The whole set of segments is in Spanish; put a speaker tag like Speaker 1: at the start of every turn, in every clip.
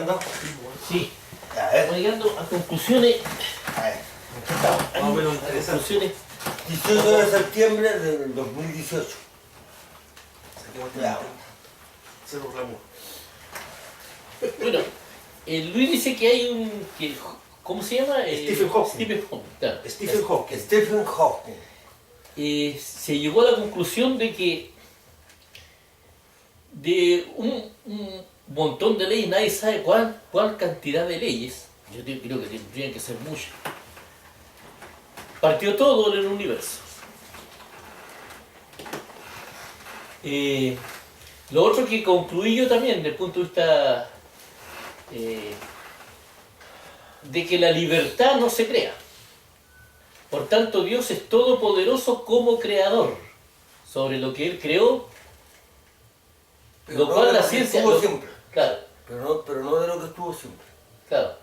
Speaker 1: llegando?
Speaker 2: Sí,
Speaker 1: A ver,
Speaker 2: estamos llegando a conclusiones.
Speaker 1: a ver.
Speaker 3: Más o menos
Speaker 2: A
Speaker 3: interesante.
Speaker 2: conclusiones.
Speaker 1: 18 de septiembre del 2018. Ya.
Speaker 3: Cerro Ramón.
Speaker 2: Bueno, Luis dice que hay un. ¿Cómo se llama?
Speaker 3: Stephen Hawking.
Speaker 2: Stephen Hawking, claro.
Speaker 3: Stephen Hawking.
Speaker 1: Stephen Hawking.
Speaker 2: Se llegó a la conclusión de que de un montón de leyes, nadie sabe cuál cantidad de leyes, yo creo que tendrían que ser muchas, partió todo en el universo. Lo otro que concluí yo también, desde el punto de vista de que la libertad no se crea. Por tanto, Dios es todopoderoso como creador sobre lo que Él creó,
Speaker 1: Pero
Speaker 2: lo
Speaker 1: no
Speaker 2: cual
Speaker 1: de
Speaker 2: la
Speaker 1: lo que
Speaker 2: ciencia...
Speaker 1: estuvo siempre.
Speaker 2: Claro,
Speaker 1: Pero no de lo que estuvo siempre.
Speaker 2: claro.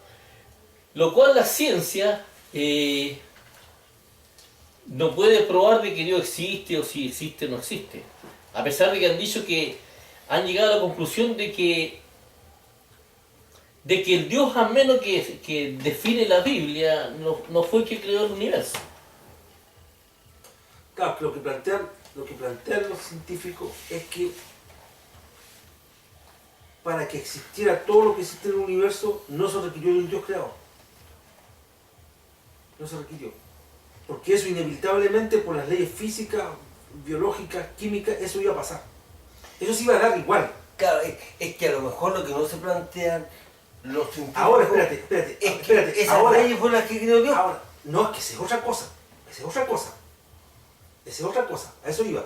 Speaker 2: Lo cual la ciencia no puede probar de que Dios existe o si existe o no existe. A pesar de que han dicho que han llegado a la conclusión de que el Dios al menos que define la Biblia no fue el que creó el universo.
Speaker 3: Claro, que lo que plantean los científicos es que para que existiera todo lo que existe en el universo no se requirió de un Dios creador. No se requirió. Porque eso inevitablemente por las leyes físicas, biológicas, químicas, eso iba a pasar. Eso se iba a dar igual.
Speaker 1: Claro, es que a lo mejor lo que no se plantean los científicos...
Speaker 3: Ahora, espérate.
Speaker 1: Esas
Speaker 3: Ahora,
Speaker 1: leyes fueron las que creó Dios.
Speaker 3: ahora, no, es que esa es otra cosa. Esa es otra cosa. Esa es otra cosa. A eso iba.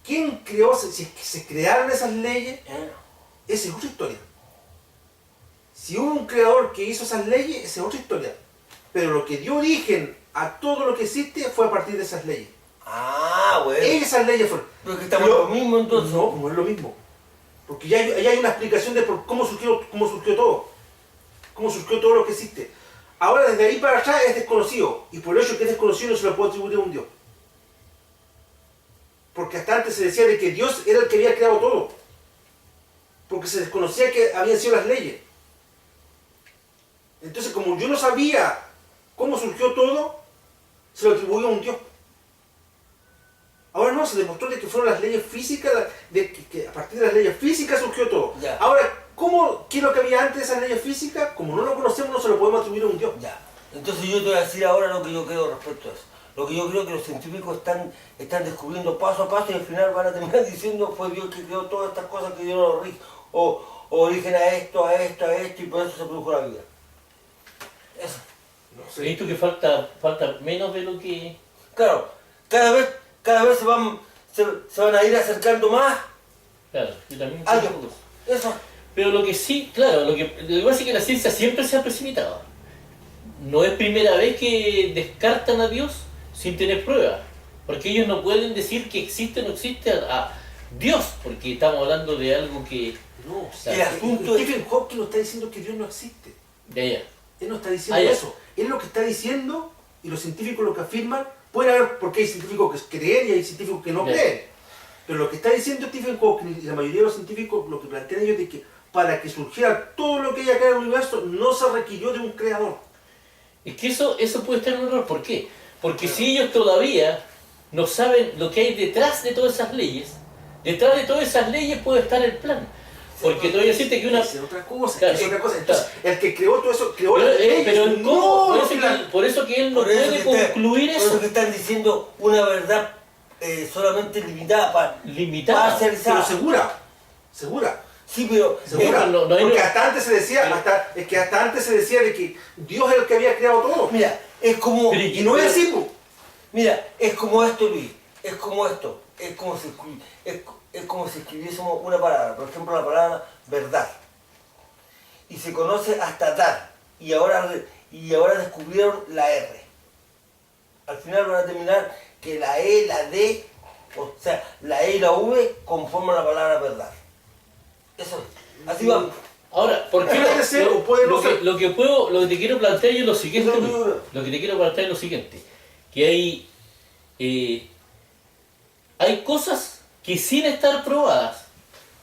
Speaker 3: ¿Quién creó, si es que se crearon esas leyes? Esa es otra historia. Si hubo un creador que hizo esas leyes, esa es otra historia. Pero lo que dio origen a todo lo que existe fue a partir de esas leyes.
Speaker 1: Ah, bueno.
Speaker 3: Esas leyes fueron.
Speaker 1: Pero que estamos lo mismo entonces.
Speaker 3: No, no es lo mismo. Porque ya hay una explicación de cómo surgió todo. Cómo surgió todo lo que existe. Ahora, desde ahí para atrás es desconocido. Y por el hecho que es desconocido no se lo puede atribuir a un Dios. Porque hasta antes se decía de que Dios era el que había creado todo. Porque se desconocía que habían sido las leyes. Entonces, como yo no sabía cómo surgió todo, se lo atribuyó a un Dios. Ahora no, se demostró de que fueron las leyes físicas, que a partir de las leyes físicas surgió todo.
Speaker 1: Ya.
Speaker 3: Ahora, ¿qué es lo que había antes de esas leyes físicas? Como no lo conocemos, no se lo podemos atribuir a un Dios.
Speaker 1: Ya. Entonces yo te voy a decir ahora lo que yo creo respecto a eso. Lo que yo creo que los científicos están descubriendo paso a paso y al final van a terminar diciendo fue Dios que creó todas estas cosas que dio origen, o origen a esto, y por eso se produjo la vida. Eso.
Speaker 3: No
Speaker 2: He
Speaker 3: sé.
Speaker 2: visto que falta menos de lo que...
Speaker 1: Claro, cada vez se van a ir acercando más
Speaker 2: Claro, yo también
Speaker 1: a
Speaker 2: creo
Speaker 1: Dios.
Speaker 2: eso.
Speaker 1: Eso.
Speaker 2: Pero lo que sí, claro, lo que pasa es que la ciencia siempre se ha precipitado. No es primera vez que descartan a Dios sin tener pruebas. Porque ellos no pueden decir que existe o no existe a Dios, porque estamos hablando de algo que...
Speaker 3: No, o
Speaker 2: sea,
Speaker 1: el asunto es...
Speaker 3: Stephen Hawking no está diciendo que Dios no existe.
Speaker 2: De allá.
Speaker 3: Él no está diciendo
Speaker 2: Ya.
Speaker 3: eso. Él lo que está diciendo, y los científicos lo que afirman, puede haber, porque hay científicos que creen y hay científicos que no
Speaker 2: Ya.
Speaker 3: creen. Pero lo que está diciendo Stephen Hawking y la mayoría de los científicos, lo que plantean ellos es que para que surgiera todo lo que hay acá en el universo, no se requirió de un creador.
Speaker 2: Es que eso puede estar en un error. ¿Por qué? Porque si ellos todavía no saben lo que hay detrás de todas esas leyes, detrás de todas esas leyes puede estar el plan. Porque todavía existe que una...
Speaker 3: Es otra cosa,
Speaker 2: Claro,
Speaker 3: es otra cosa.
Speaker 2: claro.
Speaker 3: Entonces, el que creó todo eso, creó las leyes,
Speaker 2: Pero el
Speaker 3: no
Speaker 2: cómo, por
Speaker 3: los
Speaker 2: eso,
Speaker 3: planes.
Speaker 2: por eso que él no
Speaker 1: Por eso
Speaker 2: puede
Speaker 1: que está-
Speaker 2: concluir
Speaker 1: Por eso
Speaker 2: eso.
Speaker 1: que están diciendo una verdad solamente limitada para
Speaker 2: Limitada.
Speaker 1: parcializada.
Speaker 3: Pero segura.
Speaker 1: Sí, pero...
Speaker 3: Segura.
Speaker 2: no hay-
Speaker 3: Porque hasta antes se decía,
Speaker 2: Pero-
Speaker 3: hasta antes se decía de que Dios es el que había creado todo.
Speaker 1: Mira, es como...
Speaker 2: Pero-
Speaker 3: Y no es así, pues.
Speaker 1: Mira, es como esto, Luis. Es como esto. Es como si escribiésemos una palabra. Por ejemplo, la palabra verdad. Y se conoce hasta dar. Y ahora descubrieron la R. Al final van a terminar que la E, la D, o sea, la E y la V conforman la palabra verdad. Eso es. Así vamos.
Speaker 2: Ahora, ¿por qué
Speaker 3: Puede ser o puede no ser.
Speaker 2: lo que te quiero plantear yo es lo siguiente,
Speaker 1: No,
Speaker 2: Luis.
Speaker 1: no, no.
Speaker 2: Lo que te quiero plantear es lo siguiente, que hay cosas que sin estar probadas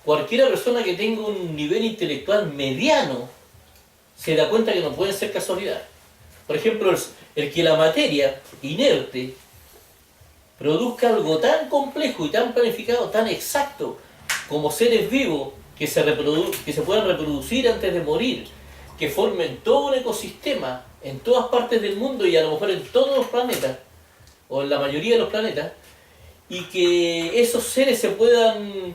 Speaker 2: cualquiera persona que tenga un nivel intelectual mediano se da cuenta que no pueden ser casualidad. Por ejemplo, el que la materia inerte produzca algo tan complejo y tan planificado, tan exacto, como seres vivos que se puedan reproducir antes de morir, que formen todo un ecosistema en todas partes del mundo y a lo mejor en todos los planetas, o en la mayoría de los planetas, y que esos seres se puedan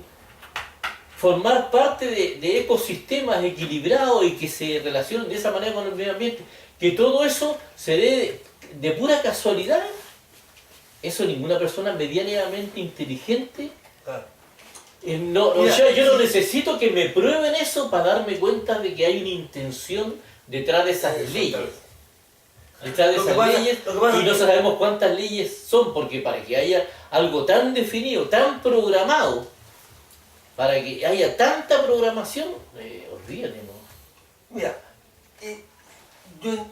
Speaker 2: formar parte de ecosistemas equilibrados y que se relacionen de esa manera con el medio ambiente, que todo eso se dé de pura casualidad, eso ninguna persona medianamente inteligente,
Speaker 1: Mira,
Speaker 2: yo no necesito que me prueben eso para darme cuenta de que hay una intención detrás de esas leyes. Detrás de esas leyes, y no sabemos cuántas leyes son, porque para que haya algo tan definido, tan programado, para que haya tanta programación, olvídate, ¿no?
Speaker 1: Mira, yo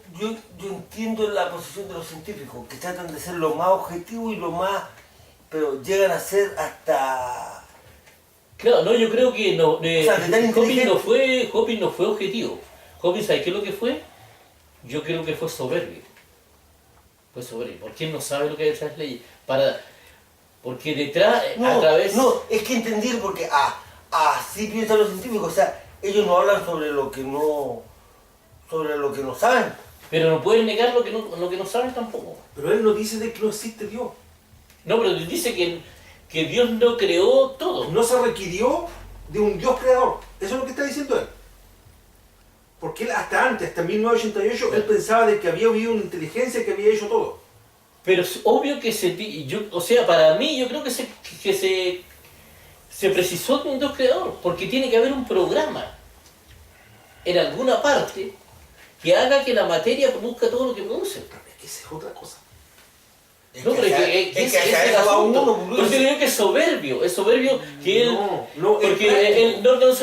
Speaker 1: entiendo la posición de los científicos, que tratan de ser lo más objetivo y lo más, pero llegan a ser hasta...
Speaker 2: Claro, no, yo creo que no,
Speaker 1: sea, que tan
Speaker 2: Hopkins no fue objetivo. Hopkins, ¿sabes qué es lo que fue? Yo creo que fue soberbio. Fue soberbio, porque él no sabe lo que hay detrás de las leyes. Porque detrás, a través...
Speaker 1: No, es que entender, porque así piensan los científicos, o sea, ellos no hablan sobre lo que no saben.
Speaker 2: Pero no pueden negar lo que no saben tampoco.
Speaker 3: Pero él no dice de que no existe Dios.
Speaker 2: No, pero dice que Dios no creó todo.
Speaker 3: No se requirió de un Dios creador. Eso es lo que está diciendo él. Porque él hasta antes, hasta 1988, él pensaba de que había habido una inteligencia que había hecho todo.
Speaker 2: Pero es obvio que para mí yo creo que se precisó de un Dios creador, porque tiene que haber un programa en alguna parte que haga que la materia produzca todo lo que produce.
Speaker 3: Es que esa es otra cosa.
Speaker 2: No, pero es que el asunto. Yo digo que es soberbio que él... porque él no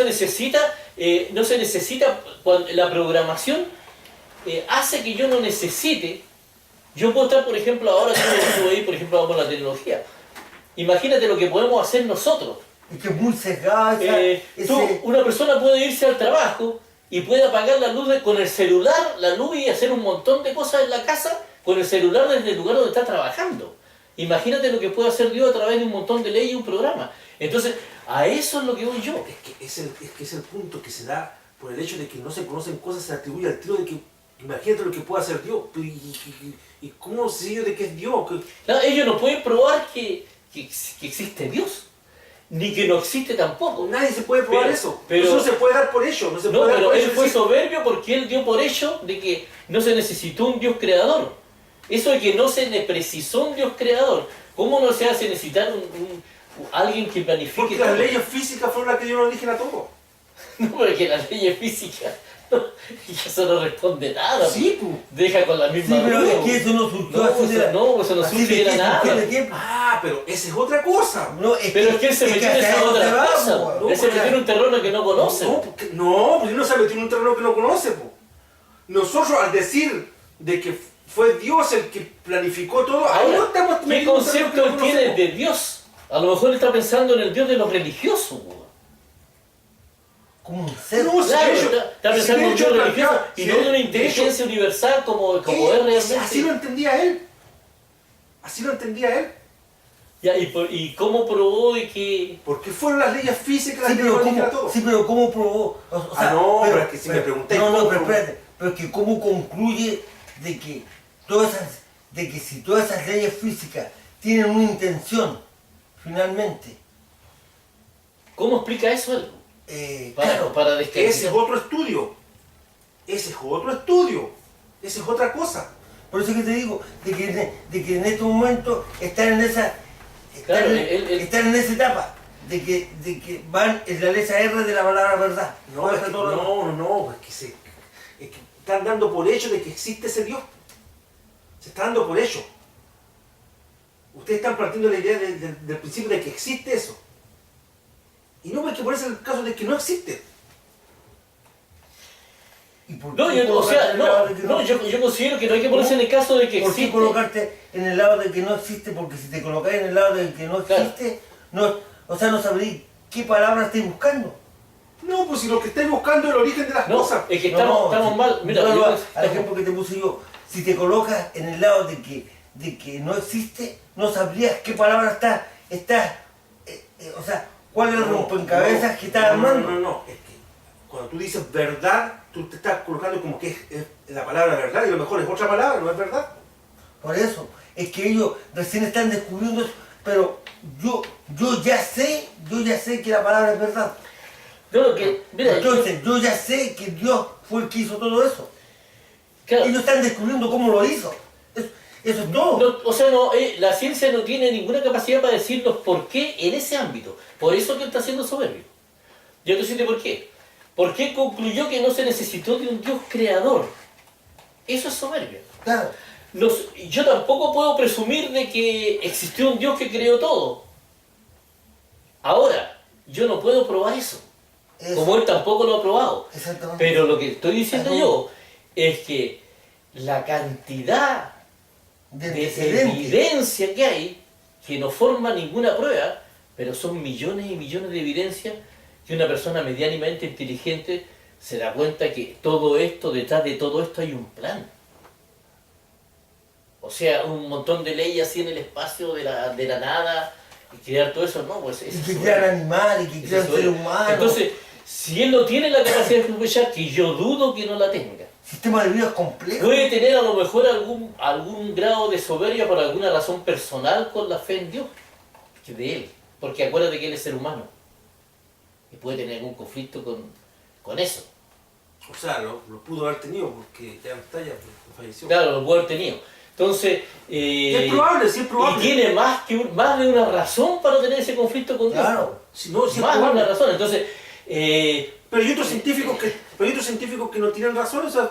Speaker 2: se necesita, cuando la programación hace que yo no necesite. Yo puedo estar, por ejemplo, ahora estuve ahí, por ejemplo, vamos a la tecnología. Imagínate lo que podemos hacer nosotros.
Speaker 1: Es que es muy sesgada
Speaker 2: Una persona puede irse al trabajo y puede apagar la luz con el celular, la luz, y hacer un montón de cosas en la casa con el celular desde el lugar donde está trabajando. Imagínate lo que puede hacer Dios a través de un montón de leyes y un programa. Entonces, a eso es lo que voy yo.
Speaker 3: Es que es el punto que se da por el hecho de que no se conocen cosas, se atribuye al tiro de que imagínate lo que puede hacer Dios. ¿Y cómo sé yo de que es Dios?
Speaker 2: No, ellos no pueden probar que existe Dios, ni que no existe tampoco.
Speaker 3: Nadie se puede probar eso.
Speaker 2: Pero
Speaker 3: eso no se puede dar por hecho.
Speaker 2: Pero él fue soberbio porque él dio por hecho de que no se necesitó un Dios creador. Eso de que no se le precisó un Dios creador. ¿Cómo no se hace necesitar alguien que planifique?
Speaker 3: Porque las leyes físicas fueron las que dieron origen a todo.
Speaker 2: No, porque las leyes físicas, eso no responde nada.
Speaker 3: Sí, pues.
Speaker 2: Deja con la misma.
Speaker 1: Sí, pero es que eso no surgió
Speaker 2: eso no surgió nada.
Speaker 3: Ah, pero esa es otra cosa.
Speaker 1: No,
Speaker 2: Pero es que él se metió en esa otra cosa. Él se metió en un terreno que no conoce.
Speaker 3: Porque él no se metió en un terreno que no conoce. Po. Nosotros, al decir de que fue Dios el que planificó todo, ahora no estamos
Speaker 2: ¿qué concepto él tiene de Dios? A lo mejor él está pensando en el Dios de los religiosos.
Speaker 1: Como un ser.
Speaker 2: Claro, está pensando en un Dios religioso y no en una inteligencia universal como es realmente.
Speaker 3: Así lo entendía él. Así lo entendía él.
Speaker 2: Ya, ¿y cómo probó de que...?
Speaker 3: Porque fueron las leyes físicas las que dieron origen a todo.
Speaker 1: Sí, pero ¿cómo probó?
Speaker 3: Pero es que si me preguntáis...
Speaker 1: pero espérate. Pero es que ¿cómo concluye de que si todas esas leyes físicas tienen una intención, finalmente?
Speaker 2: ¿Cómo explica eso él? Para descartar.
Speaker 3: Ese es otro estudio. Esa es otra cosa.
Speaker 1: Por eso que te digo, de que en este momento están en esa etapa, de que van en la letra R de la palabra verdad.
Speaker 3: No, es que están dando por hecho de que existe ese Dios. Se está dando por hecho. Ustedes están partiendo de la idea del principio de que existe eso. Y no hay que ponerse en el caso de que no existe.
Speaker 2: Yo considero que no hay que ponerse en el caso de que existe.
Speaker 1: ¿Por qué colocarte en el lado de que no existe? Porque si te colocas en el lado de que no existe, no sabrías qué palabra estáis buscando.
Speaker 3: No, pues si lo que estáis buscando es el origen de las
Speaker 2: No,
Speaker 3: cosas.
Speaker 2: es que estamos mal. Mira,
Speaker 1: no,
Speaker 2: yo-
Speaker 1: al ejemplo que te puse yo, si te colocas en el lado de que no existe, no sabrías qué palabra o sea, cuál es el rompecabezas que estás armando.
Speaker 3: No, es que cuando tú dices verdad, tú te estás colocando como que es la palabra verdad y a lo mejor es otra palabra, no es verdad.
Speaker 1: Por eso, es que ellos recién están descubriendo eso, pero yo ya sé que la palabra es verdad.
Speaker 2: no, que, mira,
Speaker 1: Entonces, yo ya sé que Dios fue el que hizo todo eso.
Speaker 2: claro,
Speaker 1: Ellos están descubriendo cómo lo hizo. Eso es todo.
Speaker 2: no, o sea, no, la ciencia no tiene ninguna capacidad para decirnos por qué en ese ámbito. Por eso que está siendo soberbio. Yo te decirte por qué. ¿Por qué concluyó que no se necesitó de un Dios creador? Eso es soberbio.
Speaker 1: Claro.
Speaker 2: Yo tampoco puedo presumir de que existió un Dios que creó todo. Ahora, yo no puedo probar eso.
Speaker 1: Eso.
Speaker 2: Como él tampoco lo ha probado.
Speaker 1: Exactamente.
Speaker 2: Pero lo que estoy diciendo
Speaker 1: Ajá.
Speaker 2: yo es que la cantidad
Speaker 1: de
Speaker 2: de
Speaker 1: antecedentes.
Speaker 2: evidencia que hay, que no forma ninguna prueba, pero son millones y millones de evidencias que una persona medianamente inteligente se da cuenta que todo esto, detrás de todo esto hay un plan. O sea, un montón de leyes así en el espacio de la nada, y crear todo eso, no, pues
Speaker 1: Y
Speaker 2: eso
Speaker 1: que
Speaker 2: es
Speaker 1: crean
Speaker 2: soberbia.
Speaker 1: animales, que
Speaker 2: Eso
Speaker 1: crean
Speaker 2: es soberbia.
Speaker 1: seres humanos.
Speaker 2: Entonces, si él no tiene la capacidad de sospechar, que yo dudo que no la tenga,
Speaker 1: sistema de vida complejo.
Speaker 2: puede tener a lo mejor algún grado de soberbia por alguna razón personal con la fe en Dios, que de él, porque acuérdate que él es ser humano y puede tener algún conflicto con eso.
Speaker 3: O sea, lo pudo haber tenido porque ya no está, ya falleció.
Speaker 2: Claro, lo puede haber tenido. Entonces,
Speaker 3: Es probable, sí es
Speaker 2: y
Speaker 3: probable.
Speaker 2: tiene más de una razón para tener ese conflicto con Dios.
Speaker 1: Claro.
Speaker 3: Si no, sí es
Speaker 2: Más de
Speaker 3: probable.
Speaker 2: una razón. Entonces,
Speaker 3: Pero hay otros científicos que no tienen razón, o sea,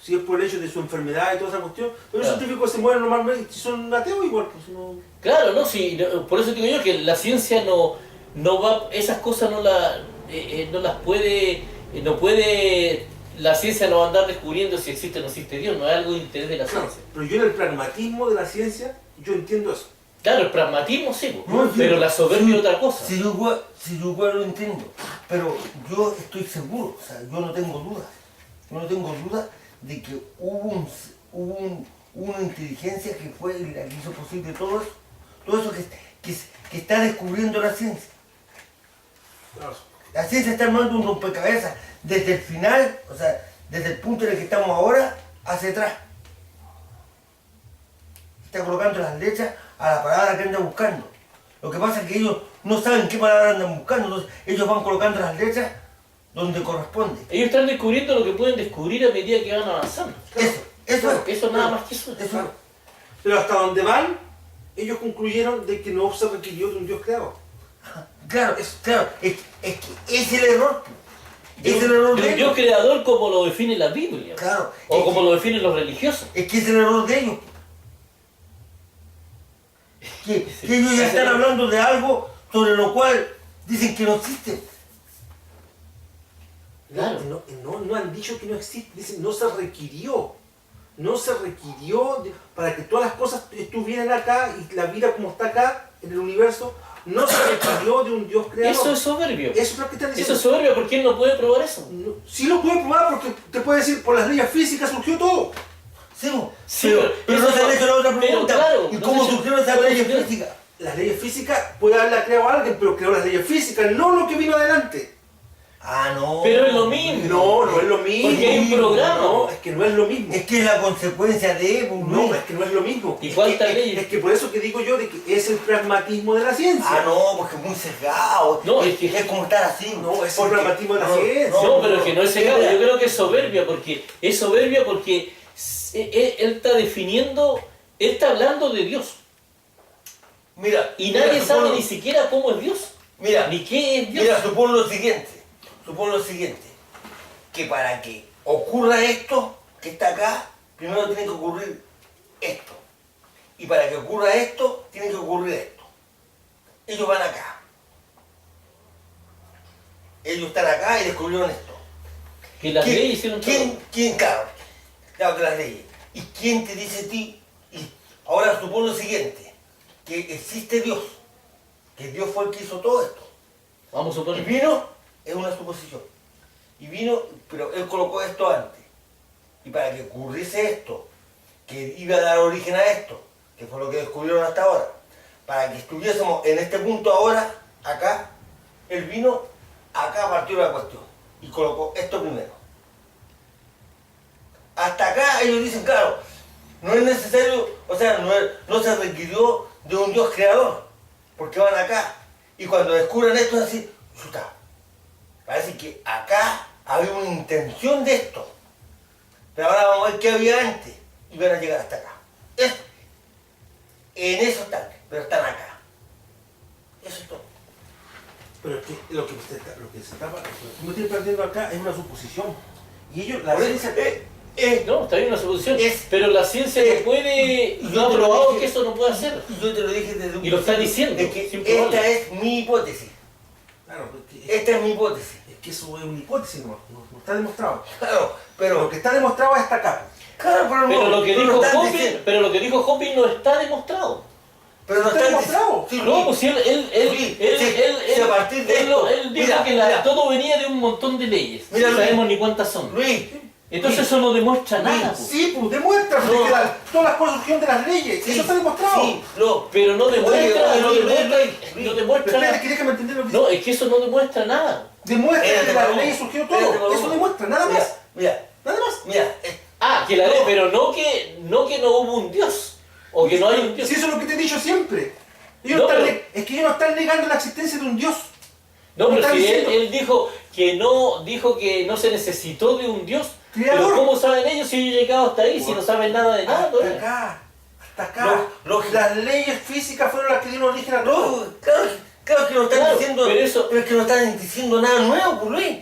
Speaker 3: si es por el hecho de su enfermedad y toda esa cuestión, pero los
Speaker 2: Claro.
Speaker 3: científicos se mueren normalmente, si son ateos igual, pues no.
Speaker 2: claro, ¿no? Sí, por eso digo yo que la ciencia no va, esas cosas no las puede, no puede, la ciencia no va a andar descubriendo si existe o no existe Dios, no es algo de interés de la
Speaker 3: Claro,
Speaker 2: ciencia.
Speaker 3: pero yo en el pragmatismo de la ciencia, yo entiendo eso.
Speaker 2: Claro, el pragmatismo sí, po,
Speaker 1: No,
Speaker 2: pero la soberbia es otra cosa.
Speaker 1: Si yo igual lo entiendo, pero yo estoy seguro, o sea, yo no tengo duda de que hubo una inteligencia que fue la que hizo posible todo eso que está descubriendo la ciencia.
Speaker 3: Claro.
Speaker 1: La ciencia está armando un rompecabezas desde el final, o sea, desde el punto en el que estamos ahora, hacia atrás. Está colocando las letras a la palabra que andan buscando. Lo que pasa es que ellos no saben qué palabra andan buscando, entonces ellos van colocando las letras donde corresponde.
Speaker 2: Ellos están descubriendo lo que pueden descubrir a medida que van avanzando. Eso nada más que eso.
Speaker 1: Eso.
Speaker 3: Pero hasta donde van, ellos concluyeron de que no se requirió de un Dios creador.
Speaker 1: Claro, es que es el error. Es el error de
Speaker 2: De un Dios
Speaker 1: ellos.
Speaker 2: creador como lo define la Biblia.
Speaker 1: Claro,
Speaker 2: O
Speaker 1: es
Speaker 2: como
Speaker 1: que-
Speaker 2: lo definen los religiosos.
Speaker 1: Es que es el error de ellos. Que ellos ya están hablando de algo sobre lo cual dicen que no existe.
Speaker 2: Claro.
Speaker 3: No han dicho que no existe, dicen no se requirió. No se requirió para que todas las cosas estuvieran acá y la vida como está acá en el universo, no se requirió de un Dios creador.
Speaker 2: Eso es soberbio.
Speaker 3: Eso es lo que están
Speaker 2: Eso
Speaker 3: diciendo.
Speaker 2: es soberbio porque él no puede probar eso.
Speaker 3: No, sí lo puede probar porque te puede decir por las leyes físicas surgió todo.
Speaker 1: Sí,
Speaker 2: Sí,
Speaker 1: pero no
Speaker 2: eso
Speaker 1: se han hecho la otra
Speaker 2: pero
Speaker 1: pregunta.
Speaker 2: claro,
Speaker 1: ¿Y
Speaker 2: no
Speaker 1: cómo
Speaker 2: se-
Speaker 1: surgieron esas
Speaker 2: ¿cómo
Speaker 1: leyes
Speaker 2: surgieron?
Speaker 1: físicas?
Speaker 3: Las leyes físicas puede haberlas creado alguien, pero creó las leyes físicas, no lo que vino adelante.
Speaker 1: Ah, no.
Speaker 2: Pero es lo mismo.
Speaker 3: No es lo mismo.
Speaker 2: Porque hay un programa.
Speaker 3: No, es que no es lo mismo.
Speaker 1: Es que es la consecuencia de pues,
Speaker 3: No, es que no es lo mismo.
Speaker 2: ¿Y
Speaker 3: Es
Speaker 2: cuántas
Speaker 3: que-
Speaker 2: leyes?
Speaker 3: Es que por eso que digo yo de que es el pragmatismo de la ciencia.
Speaker 1: Ah, no, porque es muy sesgado.
Speaker 2: No, es que-
Speaker 1: es como estar así.
Speaker 3: No, es el
Speaker 1: Porque-
Speaker 3: pragmatismo de la ciencia.
Speaker 2: No, pero es que no es cegado.
Speaker 1: Mira,
Speaker 2: Yo creo que es soberbia porque él está definiendo, él está hablando de Dios.
Speaker 1: Mira,
Speaker 2: Y nadie
Speaker 1: mira,
Speaker 2: sabe
Speaker 1: supón-
Speaker 2: ni siquiera cómo es Dios.
Speaker 1: Mira,
Speaker 2: Ni qué es Dios.
Speaker 1: mira, supón lo siguiente, que para que ocurra esto que está acá, primero tiene que ocurrir esto. Y para que ocurra esto, tiene que ocurrir esto. Ellos van acá. Ellos están acá y descubrieron esto.
Speaker 2: Que las leyes hicieron todo.
Speaker 1: Claro que las leyes. ¿Y quién te dice a ti? Y ahora supón lo siguiente, que existe Dios, que Dios fue el que hizo todo esto.
Speaker 2: Vamos a
Speaker 1: Y
Speaker 2: suponer.
Speaker 1: vino es una suposición. Y vino, pero él colocó esto antes. Y para que ocurriese esto, que iba a dar origen a esto, que fue lo que descubrieron hasta ahora, para que estuviésemos en este punto ahora, acá, él vino, acá partió la cuestión. Y colocó esto primero. Hasta acá ellos dicen, claro, no es necesario, o sea, no se requirió de un Dios creador, porque van acá. Y cuando descubren esto es así, chuta, parece que acá había una intención de esto. Pero ahora vamos a ver qué había antes y van a llegar hasta acá. En eso están, pero están acá. Eso es todo.
Speaker 3: Pero es que lo que me estoy perdiendo acá es una suposición. Y ellos, la
Speaker 1: Por
Speaker 3: ciencia...
Speaker 2: No, está bien una suposición.
Speaker 1: Es-
Speaker 2: pero la ciencia no puede.
Speaker 1: yo
Speaker 2: No ha
Speaker 1: te lo
Speaker 2: probado
Speaker 1: dije.
Speaker 2: que eso no puede hacer.
Speaker 1: Yo te lo dije desde un
Speaker 2: Y lo está
Speaker 1: principio,
Speaker 2: diciendo,
Speaker 1: de que
Speaker 2: sin
Speaker 1: esta
Speaker 2: probarlo.
Speaker 1: es mi hipótesis.
Speaker 3: Claro, porque
Speaker 1: Esta es mi hipótesis.
Speaker 3: es que eso es una hipótesis, no está demostrado.
Speaker 1: Claro,
Speaker 3: Lo
Speaker 1: pero...
Speaker 3: que está demostrado es hasta acá.
Speaker 1: Claro, pero no,
Speaker 2: Pero lo que
Speaker 1: no
Speaker 2: dijo
Speaker 1: están
Speaker 2: Hopping,
Speaker 1: diciendo-
Speaker 2: pero lo que dijo Hopping no está demostrado.
Speaker 1: Pero no
Speaker 3: está
Speaker 1: están
Speaker 3: demostrado.
Speaker 1: Sí,
Speaker 2: No,
Speaker 1: Luis,
Speaker 2: pues si
Speaker 1: si a partir de
Speaker 2: él
Speaker 1: esto-
Speaker 2: dijo
Speaker 1: mira,
Speaker 2: que
Speaker 1: mira.
Speaker 2: todo venía de un montón de leyes.
Speaker 1: Mira,
Speaker 2: no
Speaker 1: Luis.
Speaker 2: sabemos ni cuántas son.
Speaker 1: Luis,
Speaker 2: Entonces
Speaker 1: Luis,
Speaker 2: eso no demuestra
Speaker 1: Luis,
Speaker 2: nada. pues.
Speaker 3: Sí, pues demuestra,
Speaker 1: No.
Speaker 3: porque todas las cosas surgieron de las leyes.
Speaker 1: sí,
Speaker 3: Eso está demostrado.
Speaker 1: Sí, no,
Speaker 2: Pero no demuestra,
Speaker 1: Oye,
Speaker 2: no
Speaker 1: Luis,
Speaker 2: demuestra,
Speaker 1: Luis,
Speaker 2: no
Speaker 3: Pero
Speaker 2: demuestra
Speaker 3: espérate,
Speaker 2: nada.
Speaker 3: que déjame entender lo que
Speaker 2: No, es que eso no demuestra nada.
Speaker 3: demuestra
Speaker 1: Espérate,
Speaker 3: que las
Speaker 1: Pablo.
Speaker 3: leyes surgieron
Speaker 1: Espérate,
Speaker 3: todo.
Speaker 1: Pablo.
Speaker 3: Eso demuestra, nada más.
Speaker 1: Mira,
Speaker 3: Nada más.
Speaker 1: mira,
Speaker 2: Que la ley, pero no que no hubo un Dios. O que no hay un Dios.
Speaker 3: Si eso es lo que te he dicho siempre. Ellos
Speaker 2: No,
Speaker 3: están
Speaker 2: pero-
Speaker 3: es que ellos no están negando la existencia de un Dios.
Speaker 2: No, pero
Speaker 3: está
Speaker 2: si
Speaker 3: diciendo-
Speaker 2: él dijo que no se necesitó de un Dios.
Speaker 3: Creador.
Speaker 2: Pero ¿cómo saben ellos si yo he llegado hasta ahí, si no saben nada de nada?
Speaker 3: Hasta
Speaker 2: todavía?
Speaker 3: acá. Hasta acá.
Speaker 1: Lógico.
Speaker 3: Las leyes físicas fueron las que dieron origen a todo.
Speaker 1: no, claro que no están
Speaker 2: Claro,
Speaker 1: diciendo,
Speaker 2: pero eso-
Speaker 1: es que no están diciendo nada nuevo, pues, Luis.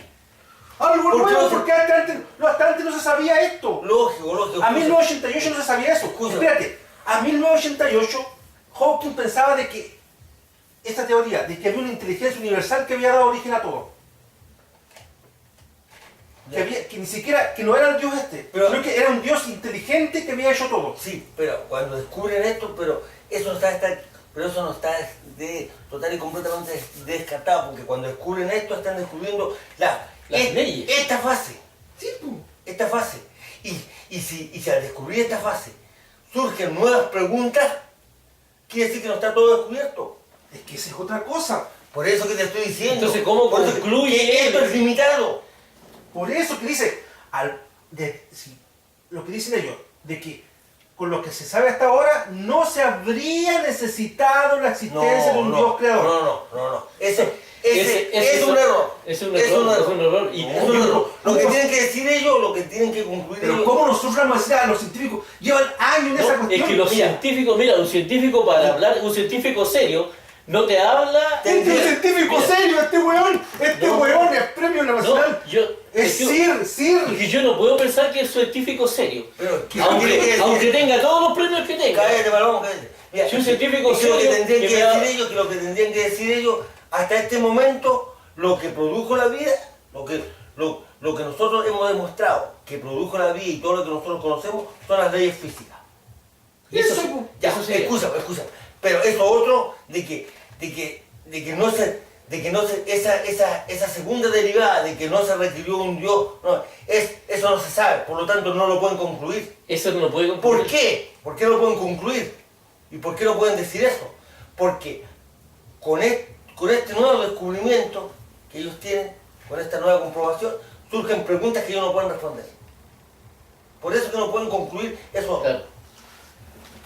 Speaker 3: Algo
Speaker 1: ¿Por qué
Speaker 3: nuevo,
Speaker 1: no se-
Speaker 3: porque hasta antes no se sabía esto.
Speaker 1: Lógico.
Speaker 3: A 1988 no se sabía eso.
Speaker 1: Escucha.
Speaker 3: Espérate, a 1988 Hawking pensaba de que esta teoría, de que había una inteligencia universal que había dado origen a todo. Que ni siquiera, que no era el Dios
Speaker 1: Pero-
Speaker 3: sino que era un Dios inteligente que había hecho todo.
Speaker 1: Sí, pero cuando descubren esto, pero eso no está total y completamente descartado, porque cuando descubren esto están descubriendo
Speaker 2: Las leyes.
Speaker 1: esta fase,
Speaker 3: Sí, pues.
Speaker 1: esta fase. Y si al descubrir esta fase surgen nuevas preguntas, quiere decir que no está todo descubierto.
Speaker 3: Es que esa es otra cosa.
Speaker 1: Por eso que te estoy diciendo.
Speaker 2: Entonces, ¿cómo
Speaker 1: Por eso
Speaker 2: concluye
Speaker 1: que esto
Speaker 2: él?
Speaker 1: es limitado.
Speaker 3: Por eso que dice, lo que dicen ellos, de que con lo que se sabe hasta ahora, no se habría necesitado la existencia de un Dios creador.
Speaker 1: No. Ese es un error.
Speaker 2: Es un error. Y
Speaker 1: Es un error. Lo que tienen que decir ellos, lo que tienen que concluir
Speaker 3: Pero
Speaker 1: ellos.
Speaker 3: ¿cómo nosotros vamos a decir a los científicos? Llevan años en esa
Speaker 2: no,
Speaker 3: cuestión.
Speaker 2: es que los
Speaker 3: Mira,
Speaker 2: científicos, mira, un científico para hablar, un científico serio, no te habla.
Speaker 3: Este es un científico
Speaker 2: Mira,
Speaker 3: serio, este weón
Speaker 2: No.
Speaker 3: es premio nacional.
Speaker 2: No, yo.
Speaker 3: Es
Speaker 2: que-
Speaker 3: Sir.
Speaker 2: que yo no puedo pensar que es científico serio.
Speaker 1: Pero, ¿qué tiene que decir?
Speaker 2: Aunque tenga todos los premios que tenga.
Speaker 1: Cállate, Paloma, cállate. Mira,
Speaker 2: Si un científico
Speaker 1: es que lo que
Speaker 2: serio
Speaker 1: tendrían
Speaker 2: que
Speaker 1: que
Speaker 2: me da-
Speaker 1: decir ellos, que lo que tendrían que decir ellos, hasta este momento, lo que produjo la vida, lo que nosotros hemos demostrado, que produjo la vida y todo lo que nosotros conocemos, son las leyes físicas.
Speaker 3: Eso,
Speaker 1: Ya,
Speaker 2: eso sería.
Speaker 1: excusa. Pero eso otro, de que no se, esa segunda derivada, de que no se requirió un Dios, no, eso no se sabe, por lo tanto no lo pueden concluir.
Speaker 2: Eso no lo puede concluir.
Speaker 1: ¿Por qué? ¿Por qué no pueden concluir? ¿Y por qué no pueden decir eso? Porque con este nuevo descubrimiento que ellos tienen, con esta nueva comprobación, surgen preguntas que ellos no pueden responder. Por eso que no pueden concluir eso.
Speaker 2: Claro.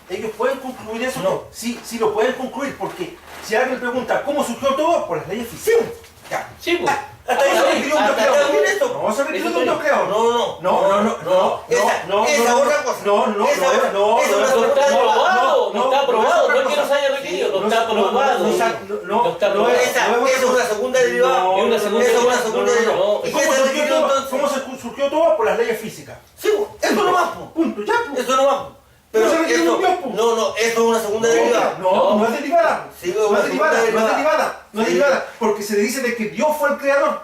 Speaker 3: Ellos pueden concluir eso.
Speaker 1: No.
Speaker 3: Sí lo pueden concluir, porque si alguien pregunta cómo surgió todo, por las leyes físicas. Ya.
Speaker 2: Sí, pues.
Speaker 1: Hasta ahí se requirió un Dios
Speaker 2: Hasta-
Speaker 1: creador. Mira esto.
Speaker 3: No se requiere de
Speaker 2: Eso
Speaker 3: un Dios creador.
Speaker 1: No. Esa otra cosa.
Speaker 3: No,
Speaker 2: No está aprobado, no está aprobado, no es que no se haya requerido, no está aprobado.
Speaker 3: No está aprobado.
Speaker 1: Esa es una segunda derivada.
Speaker 2: Es una segunda
Speaker 1: Esa es una
Speaker 2: derivada.
Speaker 1: segunda derivada.
Speaker 2: No.
Speaker 1: ¿Y
Speaker 3: ¿Cómo
Speaker 1: qué se
Speaker 3: surgió
Speaker 1: requirió
Speaker 3: todo?
Speaker 1: entonces?
Speaker 3: ¿Cómo surgió todo? Por las leyes físicas.
Speaker 1: Sí, eso no más.
Speaker 3: Punto, ya. pues.
Speaker 1: Eso no más. Pero
Speaker 3: No se requiere
Speaker 1: eso,
Speaker 3: un Dios, po.
Speaker 1: no, eso es una segunda derivada.
Speaker 3: No es derivada.
Speaker 1: Sí,
Speaker 3: No
Speaker 1: una
Speaker 3: es derivada, no es
Speaker 1: segunda
Speaker 3: derivada. No es
Speaker 1: Sí.
Speaker 3: derivada. Porque se le dice de que Dios fue el creador.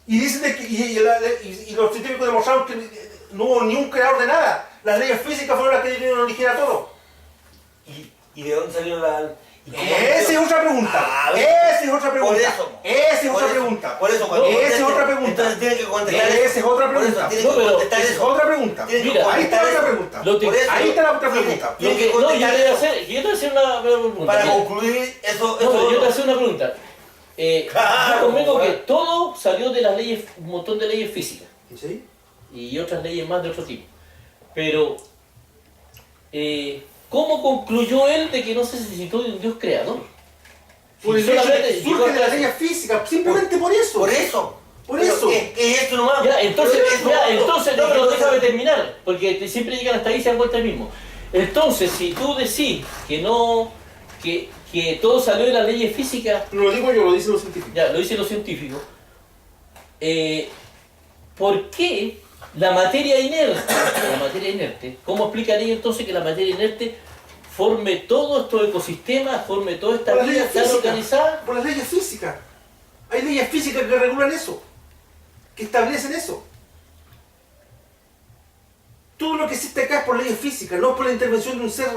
Speaker 3: Y dicen de que y los científicos demostraron que no hubo ni un creador de nada. Las leyes físicas fueron las que dieron origen a todo.
Speaker 1: ¿Y de dónde salió
Speaker 3: Esa es otra pregunta.
Speaker 1: Ah,
Speaker 3: Esa es otra
Speaker 1: por
Speaker 3: pregunta.
Speaker 1: eso.
Speaker 3: Esa es
Speaker 1: Por
Speaker 3: otra
Speaker 1: eso.
Speaker 3: pregunta.
Speaker 1: Por eso,
Speaker 2: No,
Speaker 3: esa es otra pregunta.
Speaker 1: Entonces tiene que contestar
Speaker 3: Esa
Speaker 1: eso.
Speaker 3: es otra
Speaker 1: Por eso,
Speaker 3: pregunta.
Speaker 1: tiene
Speaker 2: No,
Speaker 1: que
Speaker 2: pero
Speaker 1: contestar
Speaker 3: Esa es
Speaker 1: eso.
Speaker 3: otra pregunta.
Speaker 1: Tiene que
Speaker 2: Mira,
Speaker 3: Ahí está la
Speaker 1: contestar
Speaker 3: otra
Speaker 1: eso.
Speaker 3: pregunta.
Speaker 2: Lo te-
Speaker 1: Por eso.
Speaker 3: Ahí está la otra pregunta.
Speaker 1: Tiene que
Speaker 2: No, yo te
Speaker 1: contestar
Speaker 2: voy a
Speaker 1: eso.
Speaker 2: hacer, yo te voy a hacer una pregunta.
Speaker 1: Para
Speaker 2: Mira.
Speaker 1: concluir, eso.
Speaker 2: No, pero yo te voy a hacer una pregunta.
Speaker 1: Claro,
Speaker 2: Yo convengo que
Speaker 1: bueno.
Speaker 2: todo salió de las leyes, un montón de leyes físicas
Speaker 3: ¿Sí?
Speaker 2: y otras leyes más de otro tipo. Pero, ¿cómo concluyó él de que no se necesitó de un Dios creador?
Speaker 3: Por el
Speaker 2: Si
Speaker 3: hecho de
Speaker 2: solamente
Speaker 3: que
Speaker 2: llegó
Speaker 3: surge de la
Speaker 2: hasta-
Speaker 3: ley física, simplemente por eso.
Speaker 1: Por eso.
Speaker 3: Por
Speaker 1: Pero
Speaker 3: eso.
Speaker 1: Es esto nomás.
Speaker 2: Ya, entonces,
Speaker 1: Pero eso,
Speaker 2: no, pero déjame terminar, porque siempre llegan hasta ahí y se han vuelto el mismo. Entonces, si tú decís que no, que todo salió de las leyes físicas,
Speaker 3: No lo digo yo, lo dicen los científicos.
Speaker 2: ya, lo dicen los científicos, ¿por qué la materia inerte, cómo explicaría entonces que la materia inerte forme todos estos ecosistemas, forme toda esta
Speaker 3: Por las
Speaker 2: vida
Speaker 3: leyes
Speaker 2: tan
Speaker 3: físicas.
Speaker 2: organizada?
Speaker 3: Por las leyes físicas. Hay leyes físicas que regulan eso. Que establecen eso. Todo lo que existe acá es por leyes físicas, no por la intervención de un ser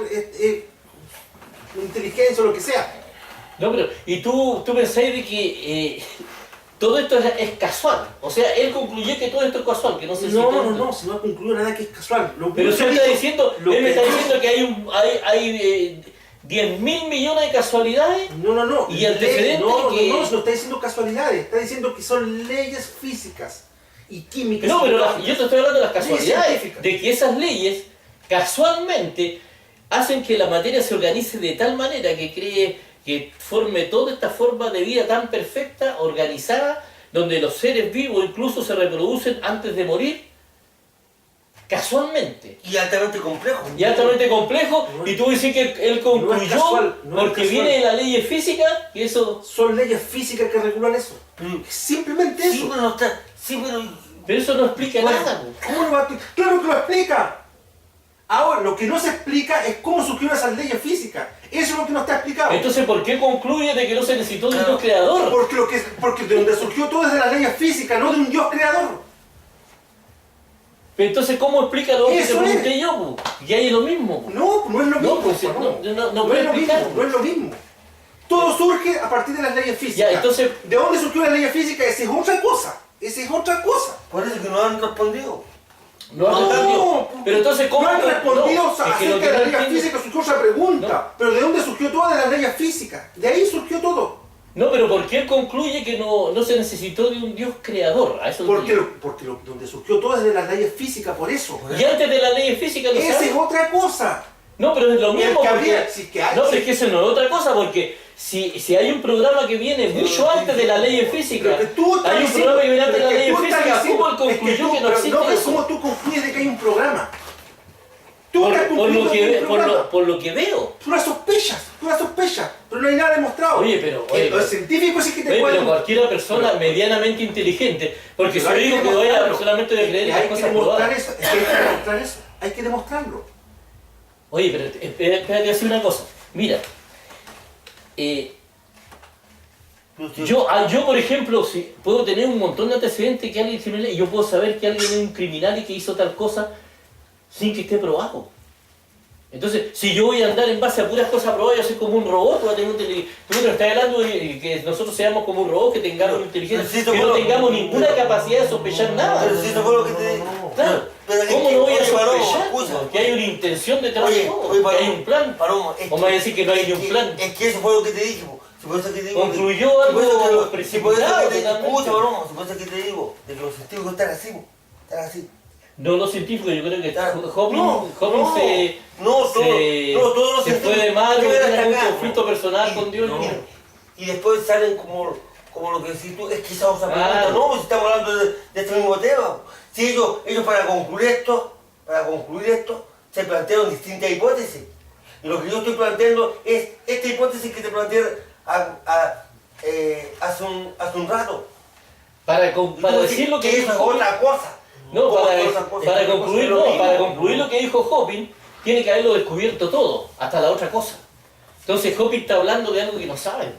Speaker 3: inteligencia o lo que sea.
Speaker 2: No, pero, y tú pensáis de que todo esto es casual. O sea, él concluyó que todo esto es casual, que no se
Speaker 3: No, si no ha concluido nada que es casual.
Speaker 2: Pero si él me está diciendo que hay 10.000 millones de casualidades.
Speaker 3: No.
Speaker 2: Y antecedentes
Speaker 3: No,
Speaker 2: que-
Speaker 3: no está diciendo casualidades. Está diciendo que son leyes físicas y químicas.
Speaker 2: No,
Speaker 3: y
Speaker 2: pero
Speaker 3: biológicas.
Speaker 2: yo te estoy hablando de las
Speaker 3: Leyes
Speaker 2: casualidades,
Speaker 3: científicas.
Speaker 2: de que esas leyes casualmente hacen que la materia se organice de tal manera que forme toda esta forma de vida tan perfecta, organizada, donde los seres vivos incluso se reproducen antes de morir, casualmente.
Speaker 1: Y altamente complejo.
Speaker 2: Y altamente complejo,
Speaker 3: No es-
Speaker 2: y tú dices que él concluyó,
Speaker 3: no es casual, no es
Speaker 2: porque
Speaker 3: casual.
Speaker 2: viene de la ley física, y eso...
Speaker 3: Son leyes físicas que regulan eso. Simplemente
Speaker 1: Sí,
Speaker 3: eso.
Speaker 1: pero no está. Sí, pero.
Speaker 2: Pero eso no explica
Speaker 1: Bueno,
Speaker 2: nada. Po.
Speaker 3: ¿Cómo lo va a explicar? ¡Claro que lo explica! Ahora, lo que no se explica es cómo surgieron esas leyes físicas. Eso es lo que no está explicado.
Speaker 2: Entonces, ¿por qué concluye de que no se necesitó de un
Speaker 1: Claro.
Speaker 2: Dios creador?
Speaker 3: Porque de donde surgió todo es de las leyes físicas, no de un Dios creador.
Speaker 2: Entonces, ¿cómo explica lo que te
Speaker 3: Eso
Speaker 2: pregunté
Speaker 3: es.
Speaker 2: yo? Po? Y hay lo mismo. Po.
Speaker 3: No, no es lo mismo.
Speaker 2: pues,
Speaker 3: no,
Speaker 2: no puede
Speaker 3: es lo
Speaker 2: explicar.
Speaker 3: mismo, no es lo mismo. Todo surge a partir de las leyes físicas.
Speaker 2: Ya, entonces-
Speaker 3: ¿De dónde surgió la ley física? Esa es otra cosa. Esa es otra cosa.
Speaker 1: Por eso que no han respondido.
Speaker 2: No,
Speaker 3: No,
Speaker 2: respondió. Pero entonces, ¿cómo?
Speaker 3: No han respondido
Speaker 2: no, es que lo
Speaker 3: acerca
Speaker 2: que
Speaker 3: de
Speaker 2: no
Speaker 3: las leyes
Speaker 2: entiendo-
Speaker 3: físicas, surgió otra pregunta.
Speaker 2: No.
Speaker 3: Pero ¿de dónde surgió todo? De las leyes físicas. De ahí surgió todo.
Speaker 2: No, pero ¿por qué él concluye que no se necesitó de un Dios creador? A eso
Speaker 3: Porque,
Speaker 2: entiendo.
Speaker 3: donde surgió todo es de las leyes físicas, por eso.
Speaker 2: Y antes de la ley física lo
Speaker 3: Esa
Speaker 2: sabe.
Speaker 3: es otra cosa.
Speaker 2: No, pero es lo
Speaker 3: El
Speaker 2: mismo.
Speaker 3: que
Speaker 2: Porque...
Speaker 3: habría- si que hay-
Speaker 2: No, pero es que eso no es otra cosa, porque si hay un programa que viene mucho antes de la ley física,
Speaker 3: Pero que tú estás
Speaker 2: hay un
Speaker 3: diciendo-
Speaker 2: programa que viene antes de la
Speaker 3: pero que
Speaker 2: ley
Speaker 3: tú estás
Speaker 2: física,
Speaker 3: diciendo-
Speaker 2: ¿cómo él concluyó que no existe
Speaker 3: pero
Speaker 2: eso?
Speaker 3: ¿cómo tú concluyes de que hay un programa? Tú estás
Speaker 2: Por
Speaker 3: concluyendo
Speaker 2: lo
Speaker 3: que
Speaker 2: que,
Speaker 3: hay un programa.
Speaker 2: por lo que veo.
Speaker 3: Puras sospechas, pero no hay nada demostrado.
Speaker 2: Oye, pero- oye,
Speaker 3: Los
Speaker 2: pero-
Speaker 3: científicos sí que te
Speaker 2: Oye,
Speaker 3: pueden...
Speaker 2: pero cualquier persona medianamente inteligente, porque si
Speaker 3: Pero
Speaker 2: yo
Speaker 3: hay
Speaker 2: digo que voy a
Speaker 3: demostrarlo.
Speaker 2: personalmente voy a creer en las
Speaker 3: Hay que
Speaker 2: cosas
Speaker 3: demostrar
Speaker 2: probadas.
Speaker 3: eso, es que hay que demostrar eso, hay que demostrarlo.
Speaker 2: Oye, pero espera que decir una cosa. Mira, yo por ejemplo, si puedo tener un montón de antecedentes que alguien criminal y yo puedo saber que alguien es un criminal y que hizo tal cosa sin que esté probado. Entonces, si yo voy a andar en base a puras cosas probadas, yo soy como un robot, tú me estás hablando de que nosotros seamos como un robot, que tengamos inteligencia,
Speaker 1: pero si
Speaker 2: que
Speaker 1: eso
Speaker 2: no
Speaker 1: fue lo-
Speaker 2: tengamos ninguna capacidad de sospechar nada.
Speaker 1: Pero si eso fue lo que te dije.
Speaker 2: Claro,
Speaker 1: Pero es
Speaker 2: ¿cómo
Speaker 1: que,
Speaker 2: no voy a
Speaker 1: oye, Palomo,
Speaker 2: sospechar?
Speaker 1: escucha.
Speaker 2: Que hay una intención detrás de
Speaker 1: Oye,
Speaker 2: todo,
Speaker 1: oye,
Speaker 2: que hay
Speaker 1: Palomo,
Speaker 2: un plan.
Speaker 1: Palomo, es
Speaker 2: ¿Cómo vas a decir que no hay ni un
Speaker 1: que-
Speaker 2: plan?
Speaker 1: Es que eso fue lo que te dije, po. Si por eso que te digo.
Speaker 2: Concluyó
Speaker 1: si por
Speaker 2: algo
Speaker 1: eso que lo-
Speaker 2: precipitado
Speaker 1: si por eso que te
Speaker 2: totalmente.
Speaker 1: escucha, Palomo, si por eso que te digo, de que los científicos están así, po. Están así.
Speaker 2: No los científicos, yo creo que
Speaker 1: Claro.
Speaker 2: Hopkins
Speaker 1: No,
Speaker 2: se
Speaker 1: todos los
Speaker 2: se fue de
Speaker 1: científicos
Speaker 2: madre,
Speaker 1: llegan
Speaker 2: tiene
Speaker 1: hasta
Speaker 2: algún
Speaker 1: acá,
Speaker 2: conflicto
Speaker 1: ¿no?
Speaker 2: personal con Dios.
Speaker 1: No.
Speaker 2: mira.
Speaker 1: Y después salen como lo que decís tú, es que esa otra pregunta,
Speaker 2: Claro.
Speaker 1: no, pues si estamos hablando de este mismo tema. Si ellos para concluir esto, se plantearon distintas hipótesis. Y lo que yo estoy planteando es esta hipótesis que te planteé hace un rato.
Speaker 2: Para
Speaker 1: Y tú
Speaker 2: decir lo que
Speaker 1: eso
Speaker 2: dijo
Speaker 1: es
Speaker 2: Hopkins,
Speaker 1: otra cosa.
Speaker 2: no,
Speaker 1: ¿Cómo
Speaker 2: para,
Speaker 1: es otra cosa?
Speaker 2: para
Speaker 1: Es
Speaker 2: concluir,
Speaker 1: lo
Speaker 2: no,
Speaker 1: mismo.
Speaker 2: para concluir lo que dijo Hopkins, tiene que haberlo descubierto todo, hasta la otra cosa. Entonces Hopkins está hablando de algo que no sabe.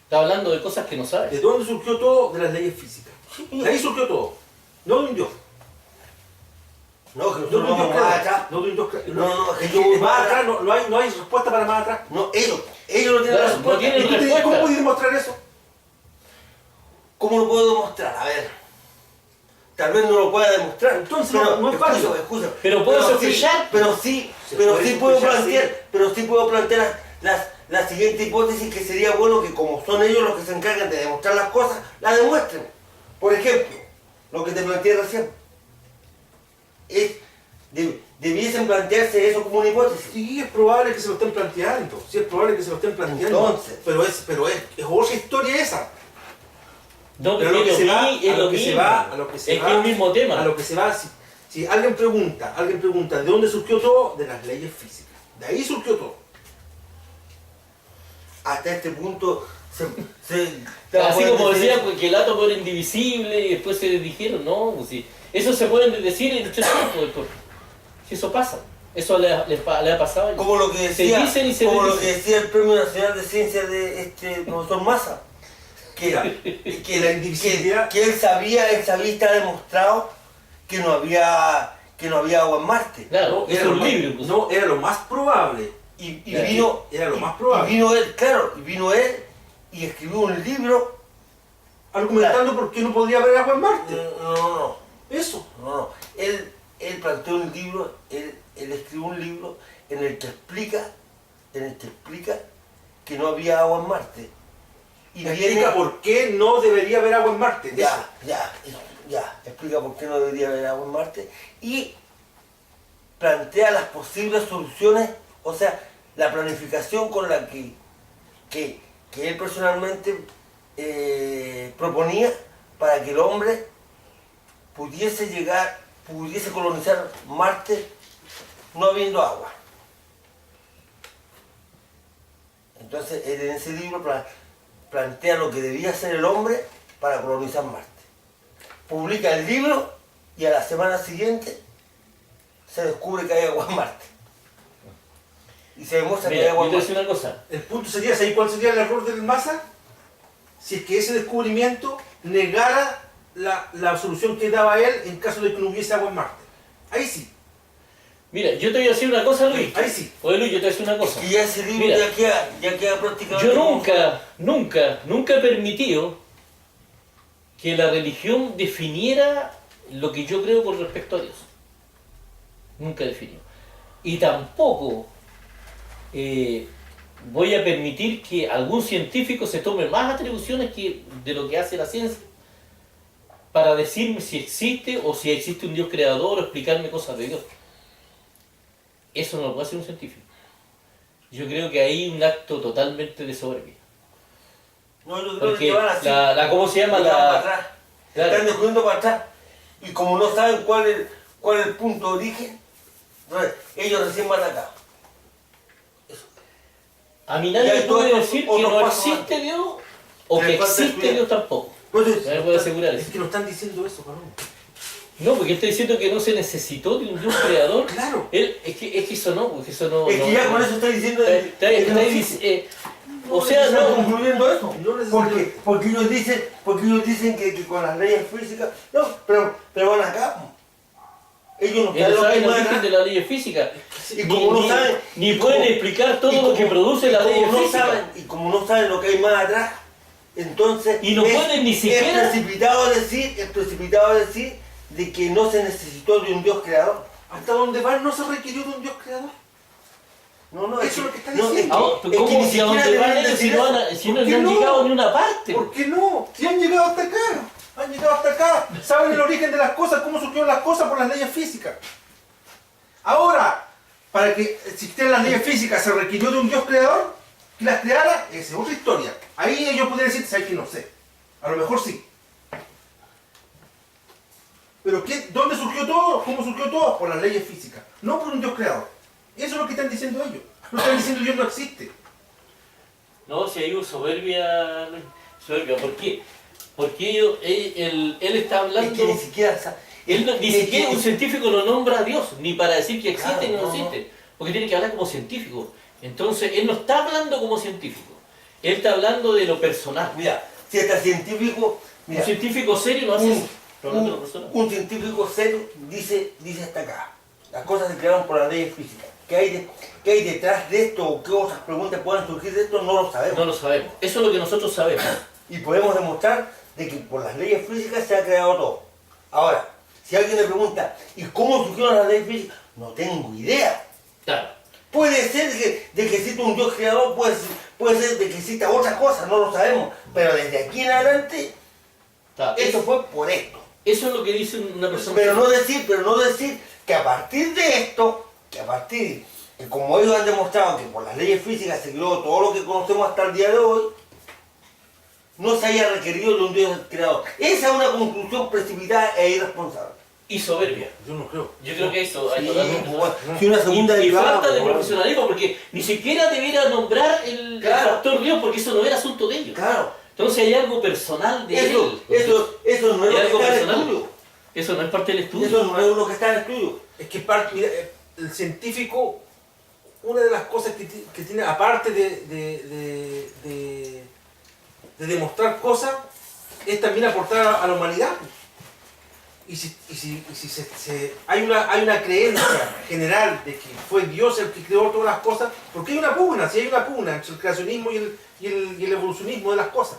Speaker 2: Está hablando de cosas que no sabe.
Speaker 3: ¿De dónde surgió todo? De las leyes físicas. De ahí surgió todo. No de un Dios.
Speaker 1: No, que
Speaker 3: No de
Speaker 1: nosotros
Speaker 3: un Dios
Speaker 1: vamos más
Speaker 3: creador.
Speaker 1: atrás.
Speaker 3: No de un Dios creador.
Speaker 1: No, es que yo voy
Speaker 3: más
Speaker 1: más
Speaker 3: atrás, no hay respuesta para más atrás.
Speaker 1: No, ellos. Ellos no tienen
Speaker 2: Claro,
Speaker 1: la respuesta.
Speaker 2: no tienen
Speaker 3: ¿Y tú
Speaker 2: respuesta.
Speaker 3: cómo puedes demostrar eso?
Speaker 1: ¿Cómo lo puedo demostrar? A ver. Tal vez no lo pueda demostrar.
Speaker 3: Entonces,
Speaker 1: pero,
Speaker 3: no es válido.
Speaker 1: Escucha.
Speaker 2: Pero puedo
Speaker 1: sí,
Speaker 2: sospechar.
Speaker 1: Pero sí
Speaker 3: Se puede
Speaker 1: puedo
Speaker 3: sospechar,
Speaker 1: plantear,
Speaker 3: sí.
Speaker 1: pero sí puedo plantear la siguiente hipótesis, que sería bueno que, como son ellos los que se encargan de demostrar las cosas, la demuestren. Por ejemplo, lo que te planteé recién. Debiesen plantearse eso como una hipótesis.
Speaker 3: Sí, es probable que se lo estén planteando. Sí, es probable que se lo estén planteando.
Speaker 1: Entonces.
Speaker 3: Pero es otra historia esa.
Speaker 2: No,
Speaker 3: Pero
Speaker 2: pero
Speaker 3: a lo que se va,
Speaker 2: es lo mismo.
Speaker 3: a lo que se
Speaker 2: Es
Speaker 3: va,
Speaker 2: que es el mismo tema.
Speaker 3: a lo que se va, si alguien pregunta, ¿de dónde surgió todo? De las leyes físicas. De ahí surgió todo.
Speaker 1: Hasta este punto
Speaker 2: Así como
Speaker 1: decir
Speaker 2: decía
Speaker 1: eso.
Speaker 2: pues, que el átomo era indivisible y después se dijeron, no, pues sí. Eso se pueden decir en mucho tiempo después. Si eso pasa. Eso le ha pasado a ellos.
Speaker 1: Como lo que decía,
Speaker 2: Se dicen y se
Speaker 1: como lo que
Speaker 2: dicen.
Speaker 1: decía el Premio Nacional de Ciencias de profesor Massa, que era
Speaker 3: La indivisibilidad.
Speaker 1: que él sabía, está demostrado que no había agua en Marte.
Speaker 2: Claro,
Speaker 3: Era
Speaker 2: es
Speaker 3: lo
Speaker 2: un
Speaker 3: más-
Speaker 2: libro incluso.
Speaker 3: No, era lo más probable.
Speaker 1: Y
Speaker 2: Claro.
Speaker 1: vino,
Speaker 3: Era lo más
Speaker 1: y
Speaker 3: probable.
Speaker 1: vino él, claro, y vino él y escribió un libro.
Speaker 3: Argumentando por qué no podría haber agua en Marte.
Speaker 1: No.
Speaker 3: Eso.
Speaker 1: Él planteó un libro, él escribió un libro en el que explica que no había agua en Marte. Y
Speaker 3: Explica por qué no debería haber agua en Marte. Eso.
Speaker 1: Explica por qué no debería haber agua en Marte y plantea las posibles soluciones, o sea, la planificación con la que él personalmente proponía para que el hombre pudiese colonizar Marte no habiendo agua. Entonces, él en ese libro plantea lo que debía hacer el hombre para colonizar Marte. Publica el libro y a la semana siguiente se descubre que hay agua en Marte. Y se demuestra que hay
Speaker 2: Mira,
Speaker 1: agua
Speaker 2: yo
Speaker 1: en
Speaker 2: te voy a
Speaker 1: Marte.
Speaker 2: decir una cosa.
Speaker 3: El punto sería, ¿sabes cuál sería el error del Massa? Si es que ese descubrimiento negara la solución que daba él en caso de que no hubiese agua en Marte. Ahí sí,
Speaker 2: Mira, yo te voy a decir una cosa, Luis.
Speaker 3: ahí sí.
Speaker 2: Oye, Luis, yo te voy a decir una cosa.
Speaker 1: Y ya ese libro
Speaker 2: Mira,
Speaker 1: ya queda prácticamente...
Speaker 2: yo
Speaker 1: como-
Speaker 2: nunca he permitido que la religión definiera lo que yo creo con respecto a Dios. Nunca definió. Y tampoco voy a permitir que algún científico se tome más atribuciones de lo que hace la ciencia para decirme si existe o si existe un Dios creador o explicarme cosas de Dios. Eso no lo puede hacer un científico. Yo creo que hay un acto totalmente de soberbia.
Speaker 1: No, yo creo
Speaker 2: Porque
Speaker 1: que van así.
Speaker 2: ¿cómo se llama?
Speaker 1: Van para atrás.
Speaker 2: Claro.
Speaker 1: Están descubriendo para atrás. Y como no saben cuál es el punto de origen, entonces ellos recién van acá.
Speaker 2: A mí
Speaker 1: Y
Speaker 2: nadie
Speaker 1: hay
Speaker 2: me puede
Speaker 1: otros-
Speaker 2: decir que
Speaker 1: otros
Speaker 2: no
Speaker 1: pasos
Speaker 2: existe
Speaker 1: más.
Speaker 2: Dios o
Speaker 1: Que
Speaker 2: que
Speaker 1: falta
Speaker 2: existe
Speaker 1: estudiar.
Speaker 2: Dios tampoco.
Speaker 1: Entonces,
Speaker 2: Nadie puede asegurar
Speaker 3: Es
Speaker 2: eso.
Speaker 3: que no están diciendo eso, cabrón.
Speaker 2: No, porque él está diciendo que no se necesitó de un Dios creador.
Speaker 3: Claro.
Speaker 2: Es que eso no, porque eso no...
Speaker 1: es que
Speaker 2: no-
Speaker 1: ya con eso está diciendo...
Speaker 2: está-
Speaker 1: que
Speaker 2: está-
Speaker 1: no
Speaker 2: está-
Speaker 1: existe.
Speaker 2: o sea,
Speaker 1: Están
Speaker 2: no...
Speaker 1: concluyendo eso.
Speaker 3: No necesariamente.
Speaker 1: Porque ellos dicen que con las leyes físicas... No, pero van acá. Ellos no saben
Speaker 2: Ellos
Speaker 1: lo que hay
Speaker 2: saben el
Speaker 1: más
Speaker 2: origen
Speaker 1: acá.
Speaker 2: de la ley física.
Speaker 1: Y como no saben...
Speaker 2: Ni
Speaker 1: y
Speaker 2: pueden
Speaker 1: como-
Speaker 2: explicar todo
Speaker 1: y
Speaker 2: lo
Speaker 1: como-
Speaker 2: que produce la
Speaker 1: y como
Speaker 2: ley
Speaker 1: no
Speaker 2: física.
Speaker 1: saben- Y como no saben lo que hay más atrás, entonces...
Speaker 2: Y no pueden ni siquiera-
Speaker 1: Es precipitado decir de que no se necesitó de un Dios creador.
Speaker 3: Hasta donde van no se requirió de un Dios creador.
Speaker 1: No,
Speaker 3: Eso es lo que está
Speaker 1: no,
Speaker 3: diciendo.
Speaker 2: Ah,
Speaker 1: es que
Speaker 2: ¿Cómo?
Speaker 1: ni
Speaker 2: ¿Y a
Speaker 1: siquiera
Speaker 2: dónde
Speaker 1: deberían
Speaker 2: van ellos si
Speaker 1: decir
Speaker 2: no
Speaker 1: eso.
Speaker 2: han, si no,
Speaker 3: ¿Por qué
Speaker 2: no han
Speaker 3: no?
Speaker 2: llegado ni a una parte?
Speaker 3: ¿Por qué no? Si han llegado hasta acá. Han llegado hasta acá. Saben el origen de las cosas, cómo surgieron las cosas por las leyes físicas. Ahora, para que existieran las leyes físicas, ¿se requirió de un Dios creador que las creara? Esa es otra historia. Ahí ellos podrían decir, ¿sabes que no sé? A lo mejor sí. Pero ¿dónde surgió todo? ¿Cómo surgió todo? Por las leyes físicas. No por un Dios creador. Eso es lo que están diciendo ellos. No están diciendo Dios no existe.
Speaker 2: No, si hay una soberbia, soberbia. ¿Por qué? Porque él está hablando...
Speaker 1: Es que ni siquiera... sa-
Speaker 2: Ni
Speaker 1: es
Speaker 2: siquiera
Speaker 1: que-
Speaker 2: un científico lo nombra a Dios, ni para decir que existe
Speaker 1: Claro,
Speaker 2: ni no
Speaker 1: no,
Speaker 2: existe. Porque tiene que hablar como científico. Entonces, él no está hablando como científico. Él está hablando de lo personal.
Speaker 1: Mira, si hasta científico... Mira,
Speaker 2: Un científico serio no hace eso. No habla de lo personal.
Speaker 1: un científico serio dice hasta acá. Las cosas se crearon por las leyes físicas. ¿Qué hay detrás de esto o qué otras preguntas puedan surgir de esto? No lo sabemos.
Speaker 2: No lo sabemos. Eso es lo que nosotros sabemos.
Speaker 1: Y podemos demostrar de que por las leyes físicas se ha creado todo. Ahora, si alguien le pregunta, ¿y cómo surgieron las leyes físicas? No tengo idea.
Speaker 2: Claro.
Speaker 1: Puede ser de que exista un Dios creador, puede ser de que exista otra cosa, no lo sabemos. Pero desde aquí en adelante,
Speaker 2: Claro.
Speaker 1: esto fue por esto.
Speaker 2: Eso es lo que dice una persona.
Speaker 1: Pero no decir que a partir de esto, que como ellos han demostrado que por las leyes físicas se creó todo lo que conocemos hasta el día de hoy, no se haya requerido de un Dios creador. Esa es una conclusión precipitada e irresponsable.
Speaker 2: Y soberbia.
Speaker 3: Yo no creo.
Speaker 2: Yo creo que eso hay
Speaker 1: Sí,
Speaker 2: totalmente.
Speaker 1: bueno, si una segunda
Speaker 2: Y
Speaker 1: derivada,
Speaker 2: falta de
Speaker 1: bueno,
Speaker 2: profesionalismo, porque ni siquiera debiera nombrar el
Speaker 1: Claro.
Speaker 2: factor Dios, porque eso no era asunto de ellos.
Speaker 1: Claro,
Speaker 2: Entonces hay algo personal de
Speaker 1: eso no es
Speaker 2: Hay
Speaker 1: lo
Speaker 2: algo
Speaker 1: que está en
Speaker 2: personal.
Speaker 1: estudio.
Speaker 2: Eso no es parte del estudio.
Speaker 1: Eso no es lo que está en estudio.
Speaker 3: Es que mira, el científico, una de las cosas que tiene, aparte de demostrar cosas, es también aportar a la humanidad. Y si hay una creencia general de que fue Dios el que creó todas las cosas, porque hay una pugna, si hay una pugna entre el creacionismo y el evolucionismo de las cosas.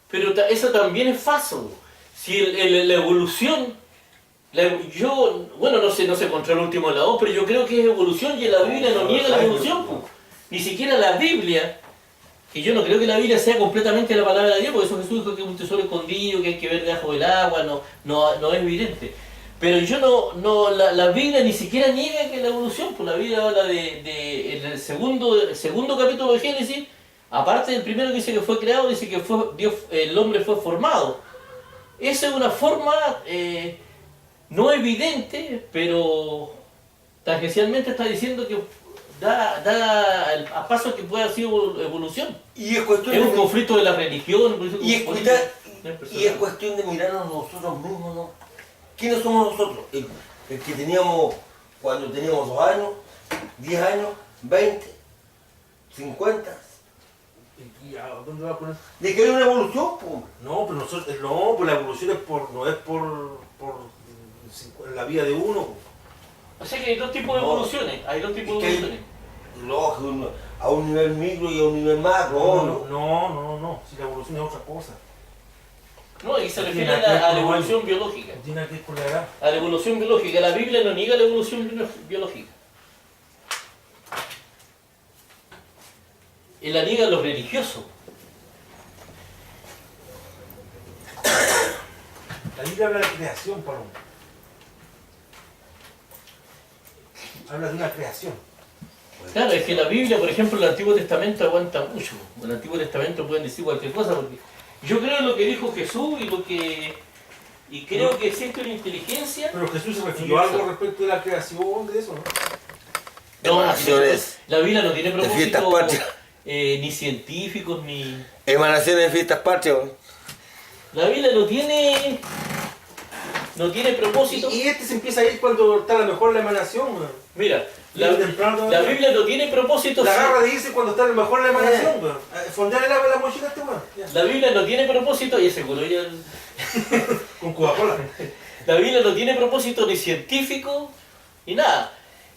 Speaker 2: Pero eso también es falso. Si la evolución, bueno, no sé contra el último lado, pero yo creo que es evolución y la Biblia no niega la evolución. Po. Ni siquiera la Biblia, que yo no creo que la Biblia sea completamente la palabra de Dios, porque eso Jesús dijo que es un tesoro escondido, que hay que ver debajo del agua, no es evidente. Pero la Biblia ni siquiera niega que la evolución, pues la Biblia habla en el segundo capítulo de Génesis, aparte del primero que dice que fue creado, dice que el hombre fue formado. Esa es una forma no evidente, pero tangencialmente está diciendo que da a paso que pueda ser evolución.
Speaker 1: Y es cuestión
Speaker 2: Es un
Speaker 1: de,
Speaker 2: conflicto de la religión.
Speaker 1: y es cuestión de mirarnos nosotros mismos, ¿no? ¿Quiénes somos nosotros? El que teníamos, cuando teníamos 2 años, 10 años, 20, 50.
Speaker 3: ¿Y a dónde va a poner?
Speaker 1: De que hay una evolución, pues.
Speaker 3: No, pero pues la evolución no es por la vida de uno.
Speaker 2: O sea que hay dos tipos de
Speaker 1: No.
Speaker 2: evoluciones. Hay dos tipos de
Speaker 1: Es que
Speaker 2: evoluciones.
Speaker 1: lógico, a un nivel micro y a un nivel macro.
Speaker 3: No, si la evolución es otra cosa.
Speaker 2: No, y se refiere
Speaker 3: Tiene que ver
Speaker 2: a
Speaker 3: con
Speaker 2: la
Speaker 3: los
Speaker 2: evolución
Speaker 3: años.
Speaker 2: biológica.
Speaker 3: No tiene nada que ver con la edad.
Speaker 2: A la evolución biológica. La Biblia no niega la evolución biológica. Y la niega los religiosos.
Speaker 3: La Biblia habla de creación, Pablo. Habla de una creación.
Speaker 2: Claro, es que la Biblia, por ejemplo, el Antiguo Testamento aguanta mucho. En el Antiguo Testamento pueden decir cualquier cosa, porque yo creo en lo que dijo Jesús y creo que existe una inteligencia.
Speaker 3: Pero Jesús se refirió a algo respecto de la creación, de eso, ¿no?
Speaker 2: No,
Speaker 1: Emanaciones
Speaker 2: la Biblia no tiene
Speaker 1: de fiestas
Speaker 2: propósitos
Speaker 1: patrias.
Speaker 2: ni científicos ni.
Speaker 1: Emanaciones de fiestas patrias.
Speaker 2: La Biblia no tiene propósito.
Speaker 3: Y este se empieza a ir cuando está a lo mejor la emanación, ¿no?
Speaker 2: Mira,
Speaker 3: Bien temprano,
Speaker 2: la Biblia no tiene propósito.
Speaker 3: La agarra de irse cuando está a lo mejor la emanación, weón. Fondearle la mochila a este weón. Ya.
Speaker 2: La Biblia no tiene propósito, y ese color ya.
Speaker 3: Con Coca-Cola.
Speaker 2: La Biblia no tiene propósito ni científico ni nada.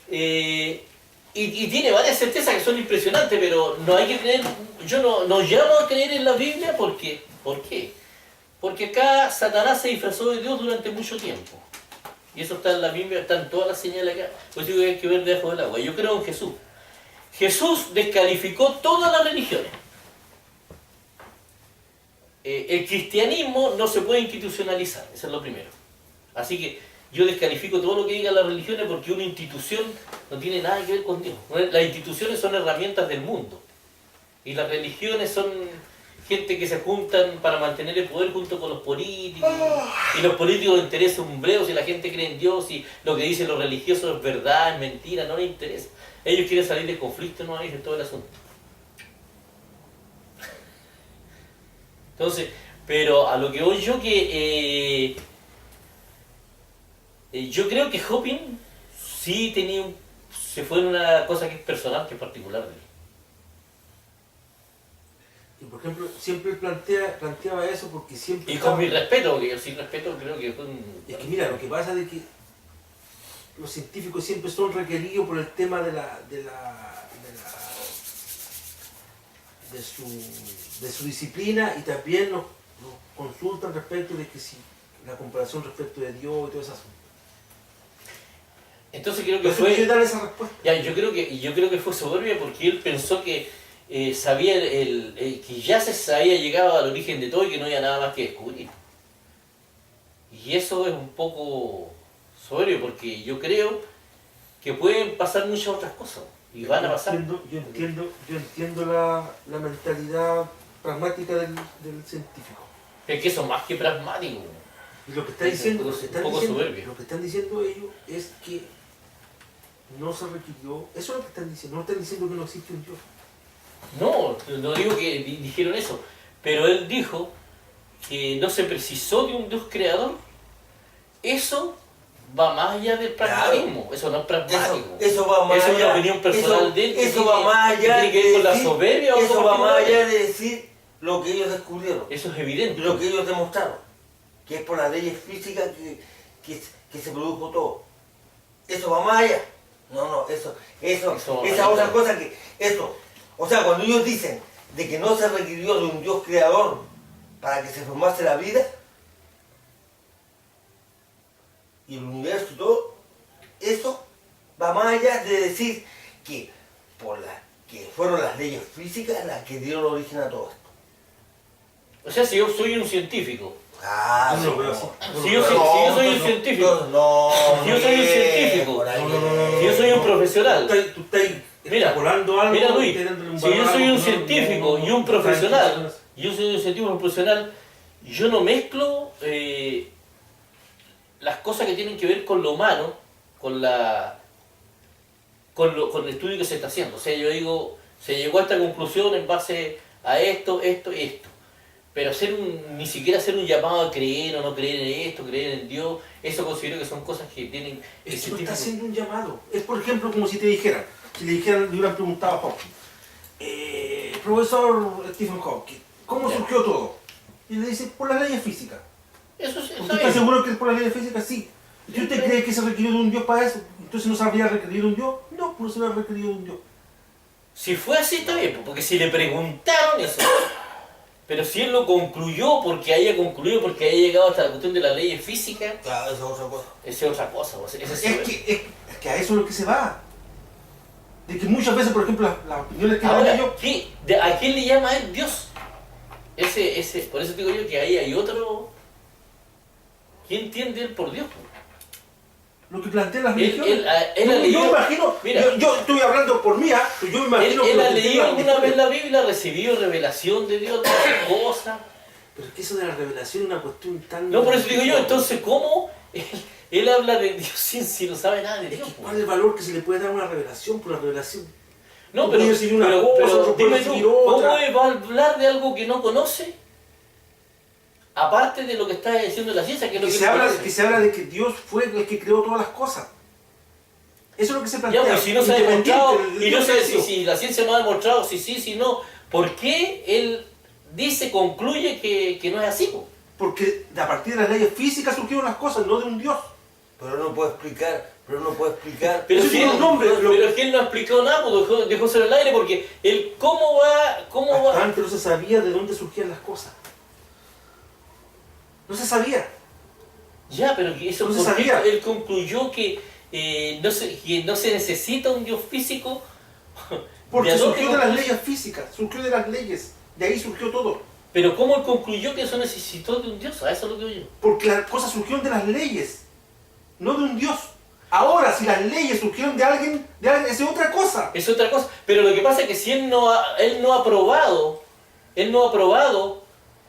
Speaker 2: Y tiene varias certezas que son impresionantes, pero no hay que creer. Yo no llamo a creer en la Biblia porque. ¿Por qué? Porque acá Satanás se disfrazó de Dios durante mucho tiempo. Y eso está en la Biblia, están todas las señales acá. Pues digo que hay que ver debajo del agua. Yo creo en Jesús. Jesús descalificó todas las religiones. El cristianismo no se puede institucionalizar, eso es lo primero. Así que yo descalifico todo lo que digan las religiones porque una institución no tiene nada que ver con Dios. Las instituciones son herramientas del mundo. Y las religiones son gente que se juntan para mantener el poder junto con los políticos. Y los políticos les interesa un breo si la gente cree en Dios y lo que dicen los religiosos es verdad, es mentira, no les interesa. Ellos quieren salir del conflicto, no es todo el asunto. Entonces, pero a lo que voy yo yo creo que Hopin sí se fue en una cosa que es personal, que es particular de él.
Speaker 3: Y por ejemplo, siempre planteaba eso porque siempre...
Speaker 2: Y con mi respeto, porque yo sin respeto creo que fue un...
Speaker 3: Es que mira, lo que pasa es que los científicos siempre son requeridos por el tema de su disciplina, y también nos consultan respecto de que si la comparación respecto de Dios y todo eso.
Speaker 2: Entonces creo que
Speaker 3: Pero yo
Speaker 2: fue...
Speaker 3: dar esa respuesta.
Speaker 2: Ya, yo creo que fue soberbia porque él pensó que sabía que ya se había llegado al origen de todo y que no había nada más que descubrir. Y eso es un poco soberbio porque yo creo que pueden pasar muchas otras cosas y van a pasar.
Speaker 3: Yo entiendo la mentalidad pragmática del científico.
Speaker 2: Es que eso es más que pragmático.
Speaker 3: Y lo que está diciendo,
Speaker 2: Es un poco soberbio.
Speaker 3: lo que están diciendo ellos es que no se requirió. Eso es lo que están diciendo. No están diciendo que no existe un Dios.
Speaker 2: No digo que dijeron eso, pero él dijo que no se precisó de un Dios creador. Eso va más allá del pragmatismo, eso no es pragmático.
Speaker 1: Eso va más
Speaker 2: Eso es
Speaker 1: allá.
Speaker 2: una opinión personal de él.
Speaker 1: Eso va más allá.
Speaker 2: Tiene que ver con la soberbia o
Speaker 1: Eso
Speaker 2: con
Speaker 1: va
Speaker 2: la
Speaker 1: más
Speaker 2: opinión.
Speaker 1: allá de decir lo que ellos descubrieron.
Speaker 2: Eso es evidente.
Speaker 1: Lo que ellos demostraron. Que es por las leyes físicas que se produjo todo. Eso va más allá. Eso
Speaker 2: va más
Speaker 1: esa
Speaker 2: allá.
Speaker 1: otra cosa que... Eso. O sea, cuando ellos dicen de que no se requirió de un Dios creador para que se formase la vida, y el universo y todo, eso va más allá de decir que, que fueron las leyes físicas las que dieron origen a todo esto.
Speaker 2: O sea, si yo soy un científico,
Speaker 1: Ah,
Speaker 3: Yo no lo veo así.
Speaker 2: si yo soy un científico, si yo soy un científico, si yo soy un profesional,
Speaker 3: Tú estás
Speaker 2: Mira,
Speaker 3: extrapolando algo.
Speaker 2: mira Luis,
Speaker 3: y dándole un
Speaker 2: si yo
Speaker 3: valor a
Speaker 2: soy
Speaker 3: algo
Speaker 2: un
Speaker 3: que
Speaker 2: científico y un
Speaker 3: no
Speaker 2: profesional,
Speaker 3: está
Speaker 2: yo soy un científico y un profesional, yo no mezclo las cosas que tienen que ver con lo humano, con el estudio que se está haciendo. O sea, yo digo, se llegó a esta conclusión en base a esto y esto. Pero ni siquiera hacer un llamado a creer o no creer en esto, creer en Dios, eso considero que son cosas que tienen...
Speaker 3: Es que no está haciendo un llamado. Es, por ejemplo, como si te dijeran, le hubieran preguntado a Hawking, profesor Stephen Hawking, ¿cómo
Speaker 2: Ya.
Speaker 3: surgió todo? Y le dice, por las leyes físicas.
Speaker 2: Eso sí,
Speaker 3: ¿Usted
Speaker 2: está
Speaker 3: está
Speaker 2: bien.
Speaker 3: seguro que es por las leyes físicas? Sí. ¿Y usted cree que se requirió de un Dios para eso? ¿Entonces no se habría requerido un Dios? No, no se habría requerido de un Dios.
Speaker 2: Si fue así, está bien, porque si le preguntaron eso, pero si él lo concluyó porque haya concluido, porque haya llegado hasta la cuestión de las leyes físicas,
Speaker 1: Claro, esa es otra cosa.
Speaker 2: esa es otra cosa. O sea, esa es
Speaker 3: Es que a eso es lo que se va. De que muchas veces, por ejemplo, las opiniones que dan
Speaker 2: Ahora,
Speaker 3: ellos...
Speaker 2: ¿a quién le llama él Dios? Por eso digo yo que ahí hay otro... ¿Quién entiende él por Dios?
Speaker 3: Lo que plantean las
Speaker 2: Él
Speaker 3: religiones.
Speaker 2: ha
Speaker 3: Yo
Speaker 2: leído...
Speaker 3: me imagino,
Speaker 2: Mira.
Speaker 3: yo estoy hablando por mí, pero yo me imagino que
Speaker 2: Él
Speaker 3: lo
Speaker 2: ha
Speaker 3: que
Speaker 2: leído
Speaker 3: las
Speaker 2: alguna vez
Speaker 3: religiones-
Speaker 2: la Biblia, ha recibido revelación de Dios, de otras cosas.
Speaker 3: Pero es que eso de la revelación es una cuestión tan...
Speaker 2: No, por eso digo yo, entonces, ¿cómo él habla de Dios si no sabe nada de
Speaker 3: Es
Speaker 2: Dios?
Speaker 3: que ¿cuál es el valor que se le puede dar a una revelación por una revelación?
Speaker 2: No,
Speaker 3: Tú
Speaker 2: pero,
Speaker 3: puedes decir una
Speaker 2: pero,
Speaker 3: cosa,
Speaker 2: pero
Speaker 3: otro puede
Speaker 2: dime
Speaker 3: decir
Speaker 2: tú, ¿cómo
Speaker 3: otra.
Speaker 2: va a hablar de algo que no conoce? Aparte de lo que está diciendo la ciencia, que es lo
Speaker 3: Que
Speaker 2: que
Speaker 3: se,
Speaker 2: no
Speaker 3: habla,
Speaker 2: conoce.
Speaker 3: que se habla de que Dios fue el que creó todas las cosas. Eso es lo que se plantea.
Speaker 2: Ya, pues si no se ha demostrado,
Speaker 3: Independiente,
Speaker 2: y no
Speaker 3: Dios
Speaker 2: sé
Speaker 3: creció.
Speaker 2: si la ciencia no ha demostrado, si no, ¿por qué él concluye que no es así? Po?
Speaker 3: Porque a partir de las leyes físicas surgieron las cosas, no de un Dios.
Speaker 1: Pero no puedo explicar,
Speaker 2: Pero
Speaker 3: Eso
Speaker 2: si
Speaker 3: tiene
Speaker 2: él,
Speaker 3: un nombre,
Speaker 2: pero es que él no ha explicado nada, pues dejó ser el aire, porque él, ¿cómo
Speaker 3: Hasta
Speaker 2: va?
Speaker 3: antes no se sabía de dónde surgían las cosas. No se sabía.
Speaker 2: Ya, pero que eso
Speaker 3: No se
Speaker 2: ¿por qué
Speaker 3: sabía.
Speaker 2: él concluyó que no se necesita un Dios físico.
Speaker 3: Porque
Speaker 2: ¿De dónde
Speaker 3: surgió de las
Speaker 2: concluyó?
Speaker 3: leyes físicas, surgió de las leyes. De ahí surgió todo.
Speaker 2: Pero ¿cómo él concluyó que eso necesitó de un Dios? A eso es lo que yo.
Speaker 3: Porque las cosas surgieron de las leyes, no de un Dios. Ahora, si las leyes surgieron de alguien es otra cosa.
Speaker 2: Es otra cosa. Pero lo que pasa es que si él no ha probado,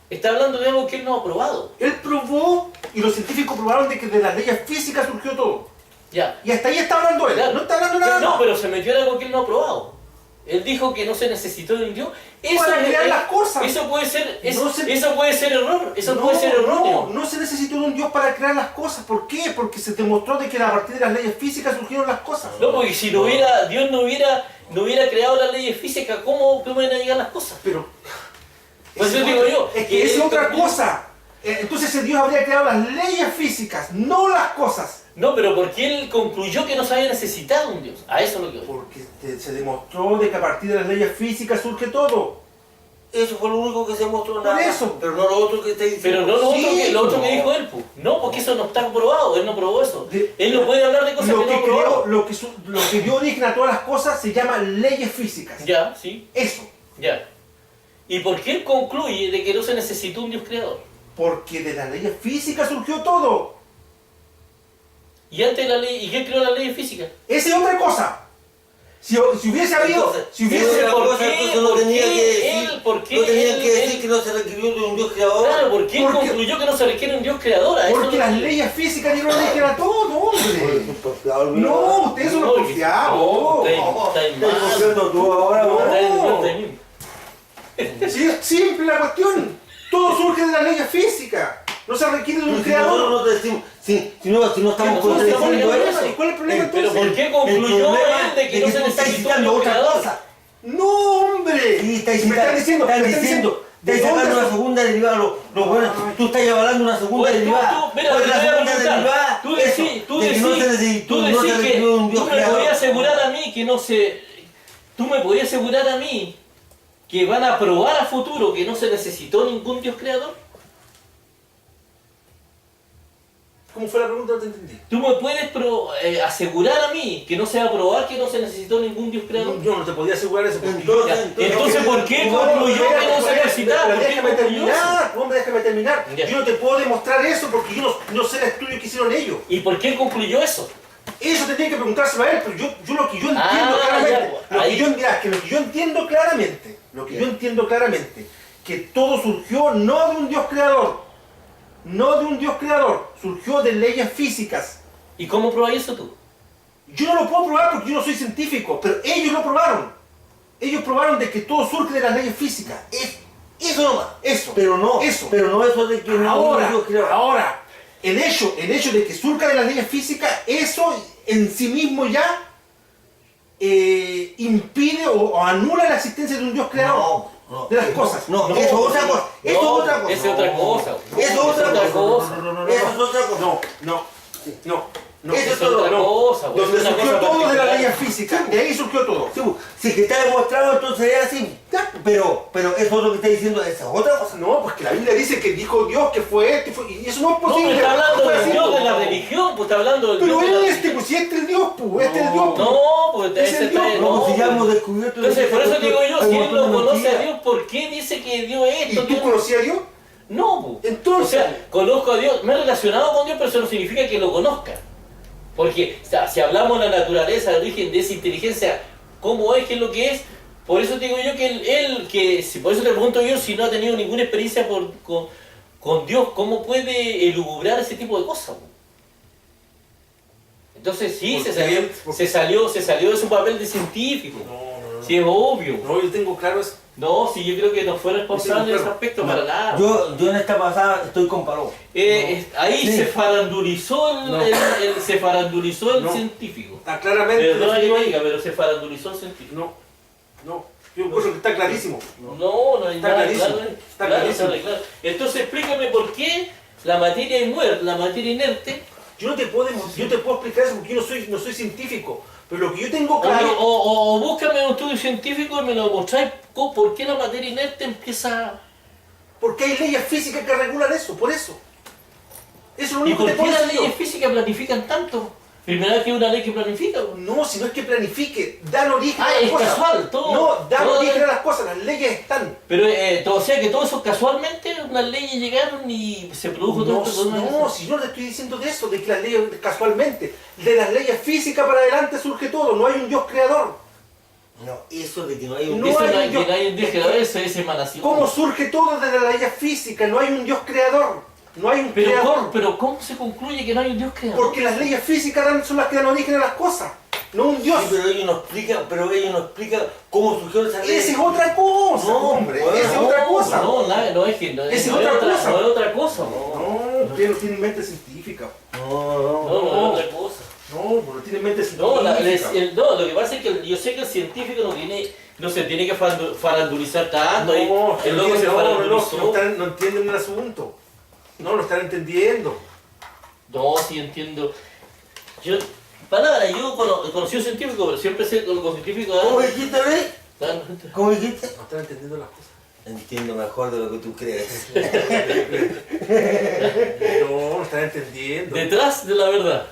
Speaker 2: está hablando de algo que él no ha probado.
Speaker 3: Él probó y los científicos probaron de que de las leyes físicas surgió todo.
Speaker 2: Ya.
Speaker 3: Y hasta ahí está hablando él.
Speaker 2: Claro.
Speaker 3: No está hablando nada
Speaker 2: No,
Speaker 3: más.
Speaker 2: pero se metió en algo que él no ha probado. Él dijo que no se necesitó de un Dios.
Speaker 3: Para crear las cosas.
Speaker 2: Eso puede ser,
Speaker 3: No se-
Speaker 2: eso puede ser error. Eso puede ser erróneo.
Speaker 3: No se necesitó de un Dios para crear las cosas. ¿Por qué? Porque se demostró de que a partir de las leyes físicas surgieron las cosas.
Speaker 2: No, porque si Dios no hubiera creado las leyes físicas, ¿cómo iban a llegar las cosas?
Speaker 3: Pero
Speaker 2: Pues eso digo yo.
Speaker 3: es que es otra cosa. Entonces ese Dios habría creado las leyes físicas, no las cosas.
Speaker 2: No, pero ¿por qué él concluyó que no se había necesitado un Dios? A eso es lo que voy.
Speaker 3: Porque se demostró de que a partir de las leyes físicas surge todo.
Speaker 1: Eso fue lo único que se mostró.
Speaker 3: Por
Speaker 1: nada más.
Speaker 3: eso.
Speaker 1: Pero no lo otro que está diciendo.
Speaker 2: Pero no lo,
Speaker 3: Sí,
Speaker 2: otro que
Speaker 3: no.
Speaker 2: dijo él, pues. No, porque eso no está probado, él no probó eso. Él no
Speaker 3: Lo-
Speaker 2: puede hablar de cosas
Speaker 3: Lo
Speaker 2: que no
Speaker 3: que
Speaker 2: ha probado.
Speaker 3: creó, lo que dio origen a todas las cosas se llama leyes físicas.
Speaker 2: Ya, sí,
Speaker 3: Eso.
Speaker 2: ya. ¿Y por qué él concluye de que no se necesitó un Dios creador?
Speaker 3: Porque de las leyes físicas surgió todo.
Speaker 2: Y antes la ley, ¿y quién creó la ley física?
Speaker 3: Esa es otra cosa. Si hubiese habido,
Speaker 1: Entonces,
Speaker 3: si hubiese,
Speaker 1: otra
Speaker 2: ¿por
Speaker 1: cosa,
Speaker 2: qué?
Speaker 1: entonces no
Speaker 2: ¿Por
Speaker 1: tenía
Speaker 2: qué
Speaker 1: que decir,
Speaker 2: él? ¿Por qué
Speaker 1: no tenían
Speaker 2: él-
Speaker 1: que decir
Speaker 2: él-
Speaker 1: que no se requirió de un Dios creador.
Speaker 2: Claro, ¿por qué él
Speaker 3: Porque-
Speaker 2: concluyó que no se requiere un Dios creador? A eso
Speaker 3: porque
Speaker 2: es lo
Speaker 3: las
Speaker 2: que-
Speaker 3: leyes físicas dieron origen a todo, hombre.
Speaker 1: Porfiado,
Speaker 3: No, ustedes son los
Speaker 2: No,
Speaker 3: porfiados.
Speaker 2: está mal.
Speaker 1: confiando tú ahora,
Speaker 3: No.
Speaker 1: weón.
Speaker 2: Está bien.
Speaker 3: Si es simple la cuestión. Todo surge de las leyes físicas. No se requiere de un
Speaker 1: Si nosotros
Speaker 3: creador.
Speaker 1: no te decimos, si no estamos
Speaker 2: nosotros
Speaker 1: contradiciendo
Speaker 2: estamos
Speaker 1: eso.
Speaker 3: ¿Y cuál es el problema
Speaker 2: Pero
Speaker 3: entonces?
Speaker 2: ¿por qué concluyó él de que no se
Speaker 1: tú estás
Speaker 2: necesitó un
Speaker 1: citando
Speaker 2: Dios
Speaker 1: otra
Speaker 2: creador?
Speaker 1: cosa.
Speaker 3: No, hombre.
Speaker 1: Sí, estás
Speaker 3: me están diciendo,
Speaker 1: estás
Speaker 3: me están
Speaker 1: diciendo,
Speaker 3: ¿de
Speaker 1: estás sacando
Speaker 3: dónde
Speaker 1: una segunda derivada. Lo bueno, tú estás avalando una segunda
Speaker 2: Oye,
Speaker 1: derivada.
Speaker 2: mira,
Speaker 1: ¿Cuál
Speaker 2: te
Speaker 1: es la
Speaker 2: voy a
Speaker 1: segunda
Speaker 2: preguntar.
Speaker 1: derivada?
Speaker 2: Tú
Speaker 1: Eso,
Speaker 2: decís, tú
Speaker 1: de que no se necesitó,
Speaker 2: tú
Speaker 1: no
Speaker 2: decís
Speaker 1: se
Speaker 2: que
Speaker 1: requirió un Dios
Speaker 2: tú me podías
Speaker 1: creador.
Speaker 2: asegurar a mí que no se... Tú me podías asegurar a mí que van a probar a futuro que no se necesitó ningún Dios creador.
Speaker 3: ¿Cómo fue la pregunta? No te entendí.
Speaker 2: Tú me puedes asegurar a mí que no se va a probar que no se necesitó ningún Dios creador.
Speaker 3: Yo no te podía asegurar eso. Porque
Speaker 2: Entonces, ¿por qué concluyó que no se necesitaba?
Speaker 3: Pero
Speaker 2: ¿Por qué
Speaker 3: déjame
Speaker 2: concluyó eso?
Speaker 3: terminar, hombre, déjame terminar.
Speaker 2: Ya.
Speaker 3: Yo no te puedo demostrar eso porque yo no sé el estudio que hicieron ellos.
Speaker 2: ¿Y por qué concluyó eso?
Speaker 3: Eso te tiene que preguntárselo a él, pero yo lo que yo entiendo
Speaker 2: Ah,
Speaker 3: claramente,
Speaker 2: ya, ahí.
Speaker 3: lo que yo entiendo claramente, que todo surgió no de un Dios creador, surgió de leyes físicas.
Speaker 2: ¿Y cómo probáis eso tú?
Speaker 3: Yo no lo puedo probar porque yo no soy científico, pero ellos lo probaron. Ellos probaron de que todo surge de las leyes físicas. Eso nomás, eso.
Speaker 1: Pero no
Speaker 3: Eso.
Speaker 1: de que no
Speaker 3: Ahora,
Speaker 1: es un Dios creador.
Speaker 3: ahora, el hecho de que surja de las leyes físicas, eso en sí mismo ya impide o anula la existencia de un Dios creador.
Speaker 1: No,
Speaker 3: de las cosas.
Speaker 1: No,
Speaker 2: No,
Speaker 1: eso es otra cosa.
Speaker 2: no,
Speaker 1: Eso es otra cosa.
Speaker 2: eso es otra cosa.
Speaker 1: Eso es otra cosa.
Speaker 3: No.
Speaker 1: Eso es otra cosa.
Speaker 3: No.
Speaker 1: Eso
Speaker 2: es otra cosa. Pues,
Speaker 3: Donde
Speaker 2: es una
Speaker 3: surgió
Speaker 2: cosa
Speaker 3: todo de las
Speaker 2: particular.
Speaker 3: leyes físicas, de ahí surgió todo.
Speaker 1: Sí, pues, si que está demostrado, entonces es así. Ya, pero eso es lo que está diciendo, esa es otra cosa.
Speaker 3: No, pues que la Biblia dice que dijo Dios que fue este, y eso no es
Speaker 2: No,
Speaker 3: posible.
Speaker 2: pero está hablando
Speaker 3: fue
Speaker 2: del
Speaker 3: así,
Speaker 2: Dios
Speaker 3: pues.
Speaker 2: de la religión, pues está hablando del
Speaker 3: Pero
Speaker 2: Dios de la
Speaker 3: este, pues si este es el Dios, pues este es el Dios. pues.
Speaker 2: No, pues
Speaker 3: Es
Speaker 2: ese
Speaker 3: el Dios,
Speaker 2: está...
Speaker 3: no,
Speaker 1: No, si ya hemos
Speaker 2: pues.
Speaker 1: descubierto.
Speaker 2: Entonces, por eso digo yo,
Speaker 1: hay
Speaker 2: si
Speaker 1: un
Speaker 2: él
Speaker 1: montón
Speaker 2: no
Speaker 1: de
Speaker 2: conoce a
Speaker 1: mentiras.
Speaker 2: Dios, ¿por qué dice que Dios es
Speaker 3: ¿Y
Speaker 2: esto?
Speaker 3: tú
Speaker 2: Dios-
Speaker 3: conocías a Dios?
Speaker 2: No, pues.
Speaker 3: Entonces-
Speaker 2: O sea, conozco a Dios, me he relacionado con Dios, pero eso no significa que lo conozca. Porque o sea, si hablamos de la naturaleza, el origen de esa inteligencia, cómo es, qué es lo que es, por eso digo yo que por eso te pregunto yo, si no ha tenido ninguna experiencia con Dios, ¿cómo puede elucubrar ese tipo de cosas? Entonces sí, se salió de su papel de científico. Sí, es obvio.
Speaker 3: No, yo tengo claro eso.
Speaker 2: No, sí, yo creo que no fue responsable en ese aspecto
Speaker 1: No,
Speaker 2: para nada.
Speaker 1: Yo en esta pasada estoy con Paloma.
Speaker 2: Ahí
Speaker 1: Sí.
Speaker 2: se farandulizó se farandulizó el
Speaker 3: No.
Speaker 2: científico.
Speaker 3: Está claramente
Speaker 2: Perdona que
Speaker 3: definido
Speaker 2: me
Speaker 3: ahí.
Speaker 2: diga, pero se farandulizó el científico.
Speaker 3: No. Yo encuentro que está clarísimo.
Speaker 2: No hay
Speaker 3: Está
Speaker 2: nada
Speaker 3: clarísimo.
Speaker 2: claro.
Speaker 3: Está
Speaker 2: Claro,
Speaker 3: clarísimo.
Speaker 2: claro. Entonces explícame por qué la materia muerta, la materia inerte,
Speaker 3: Yo te puedo explicar eso porque yo no soy científico. Pero lo que yo tengo claro.
Speaker 2: o búscame un estudio científico y me lo mostráis por qué la materia inerte empieza...
Speaker 3: Porque hay leyes físicas que regulan eso, por eso. Eso es lo
Speaker 2: ¿Y
Speaker 3: único
Speaker 2: por
Speaker 3: que te
Speaker 2: qué
Speaker 3: puedo
Speaker 2: las
Speaker 3: decir yo.
Speaker 2: leyes físicas planifican tanto? Primera vez que hay una ley que planifica.
Speaker 3: No, si no es que planifique, dan origen
Speaker 2: Ah,
Speaker 3: a las
Speaker 2: es
Speaker 3: cosas.
Speaker 2: casual, todo.
Speaker 3: No, dan
Speaker 2: todo-
Speaker 3: origen a las cosas, las leyes están.
Speaker 2: Pero, o sea que todo eso casualmente, unas leyes llegaron y se produjo todo esto.
Speaker 3: No, si yo no te estoy diciendo de eso, de que las leyes casualmente, de las leyes físicas para adelante surge todo, no hay un Dios creador.
Speaker 1: No, eso de que no hay un
Speaker 3: No
Speaker 2: Eso
Speaker 3: hay
Speaker 2: no hay,
Speaker 3: un Dios.
Speaker 2: que no hay un Dios creador, eso es emanación.
Speaker 3: ¿Cómo surge todo desde las leyes físicas? No hay un Dios creador, no hay un creador.
Speaker 2: Pero ¿cómo se concluye que no hay un Dios creador?
Speaker 3: Porque las leyes físicas son las que dan origen a las cosas, no un Dios.
Speaker 1: Sí, pero ellos no explican cómo surgió esa ley.
Speaker 3: Esa es otra cosa,
Speaker 1: No,
Speaker 3: hombre,
Speaker 1: bueno,
Speaker 3: esa es otra cosa.
Speaker 2: No es que no,
Speaker 3: Esa es
Speaker 2: no
Speaker 3: otra
Speaker 2: es otra
Speaker 3: cosa.
Speaker 2: No es otra cosa.
Speaker 3: No, usted no tiene mente científica.
Speaker 2: No es otra cosa.
Speaker 3: No tiene mente
Speaker 2: No,
Speaker 3: científica.
Speaker 2: lo que pasa es que yo sé que el científico no se tiene que farandulizar tanto.
Speaker 3: No,
Speaker 2: el loco se farandulizó.
Speaker 3: no entienden el asunto. No lo están entendiendo.
Speaker 2: No, sí entiendo. Yo, palabra, yo conocí un científico, pero siempre sé con los científicos.
Speaker 1: ¿Cómo dijiste, Luis?
Speaker 2: Dan-
Speaker 1: ¿Cómo dijiste?
Speaker 3: No están entendiendo las cosas.
Speaker 1: Entiendo mejor de lo que tú crees.
Speaker 3: No, no están entendiendo.
Speaker 2: Detrás de la verdad.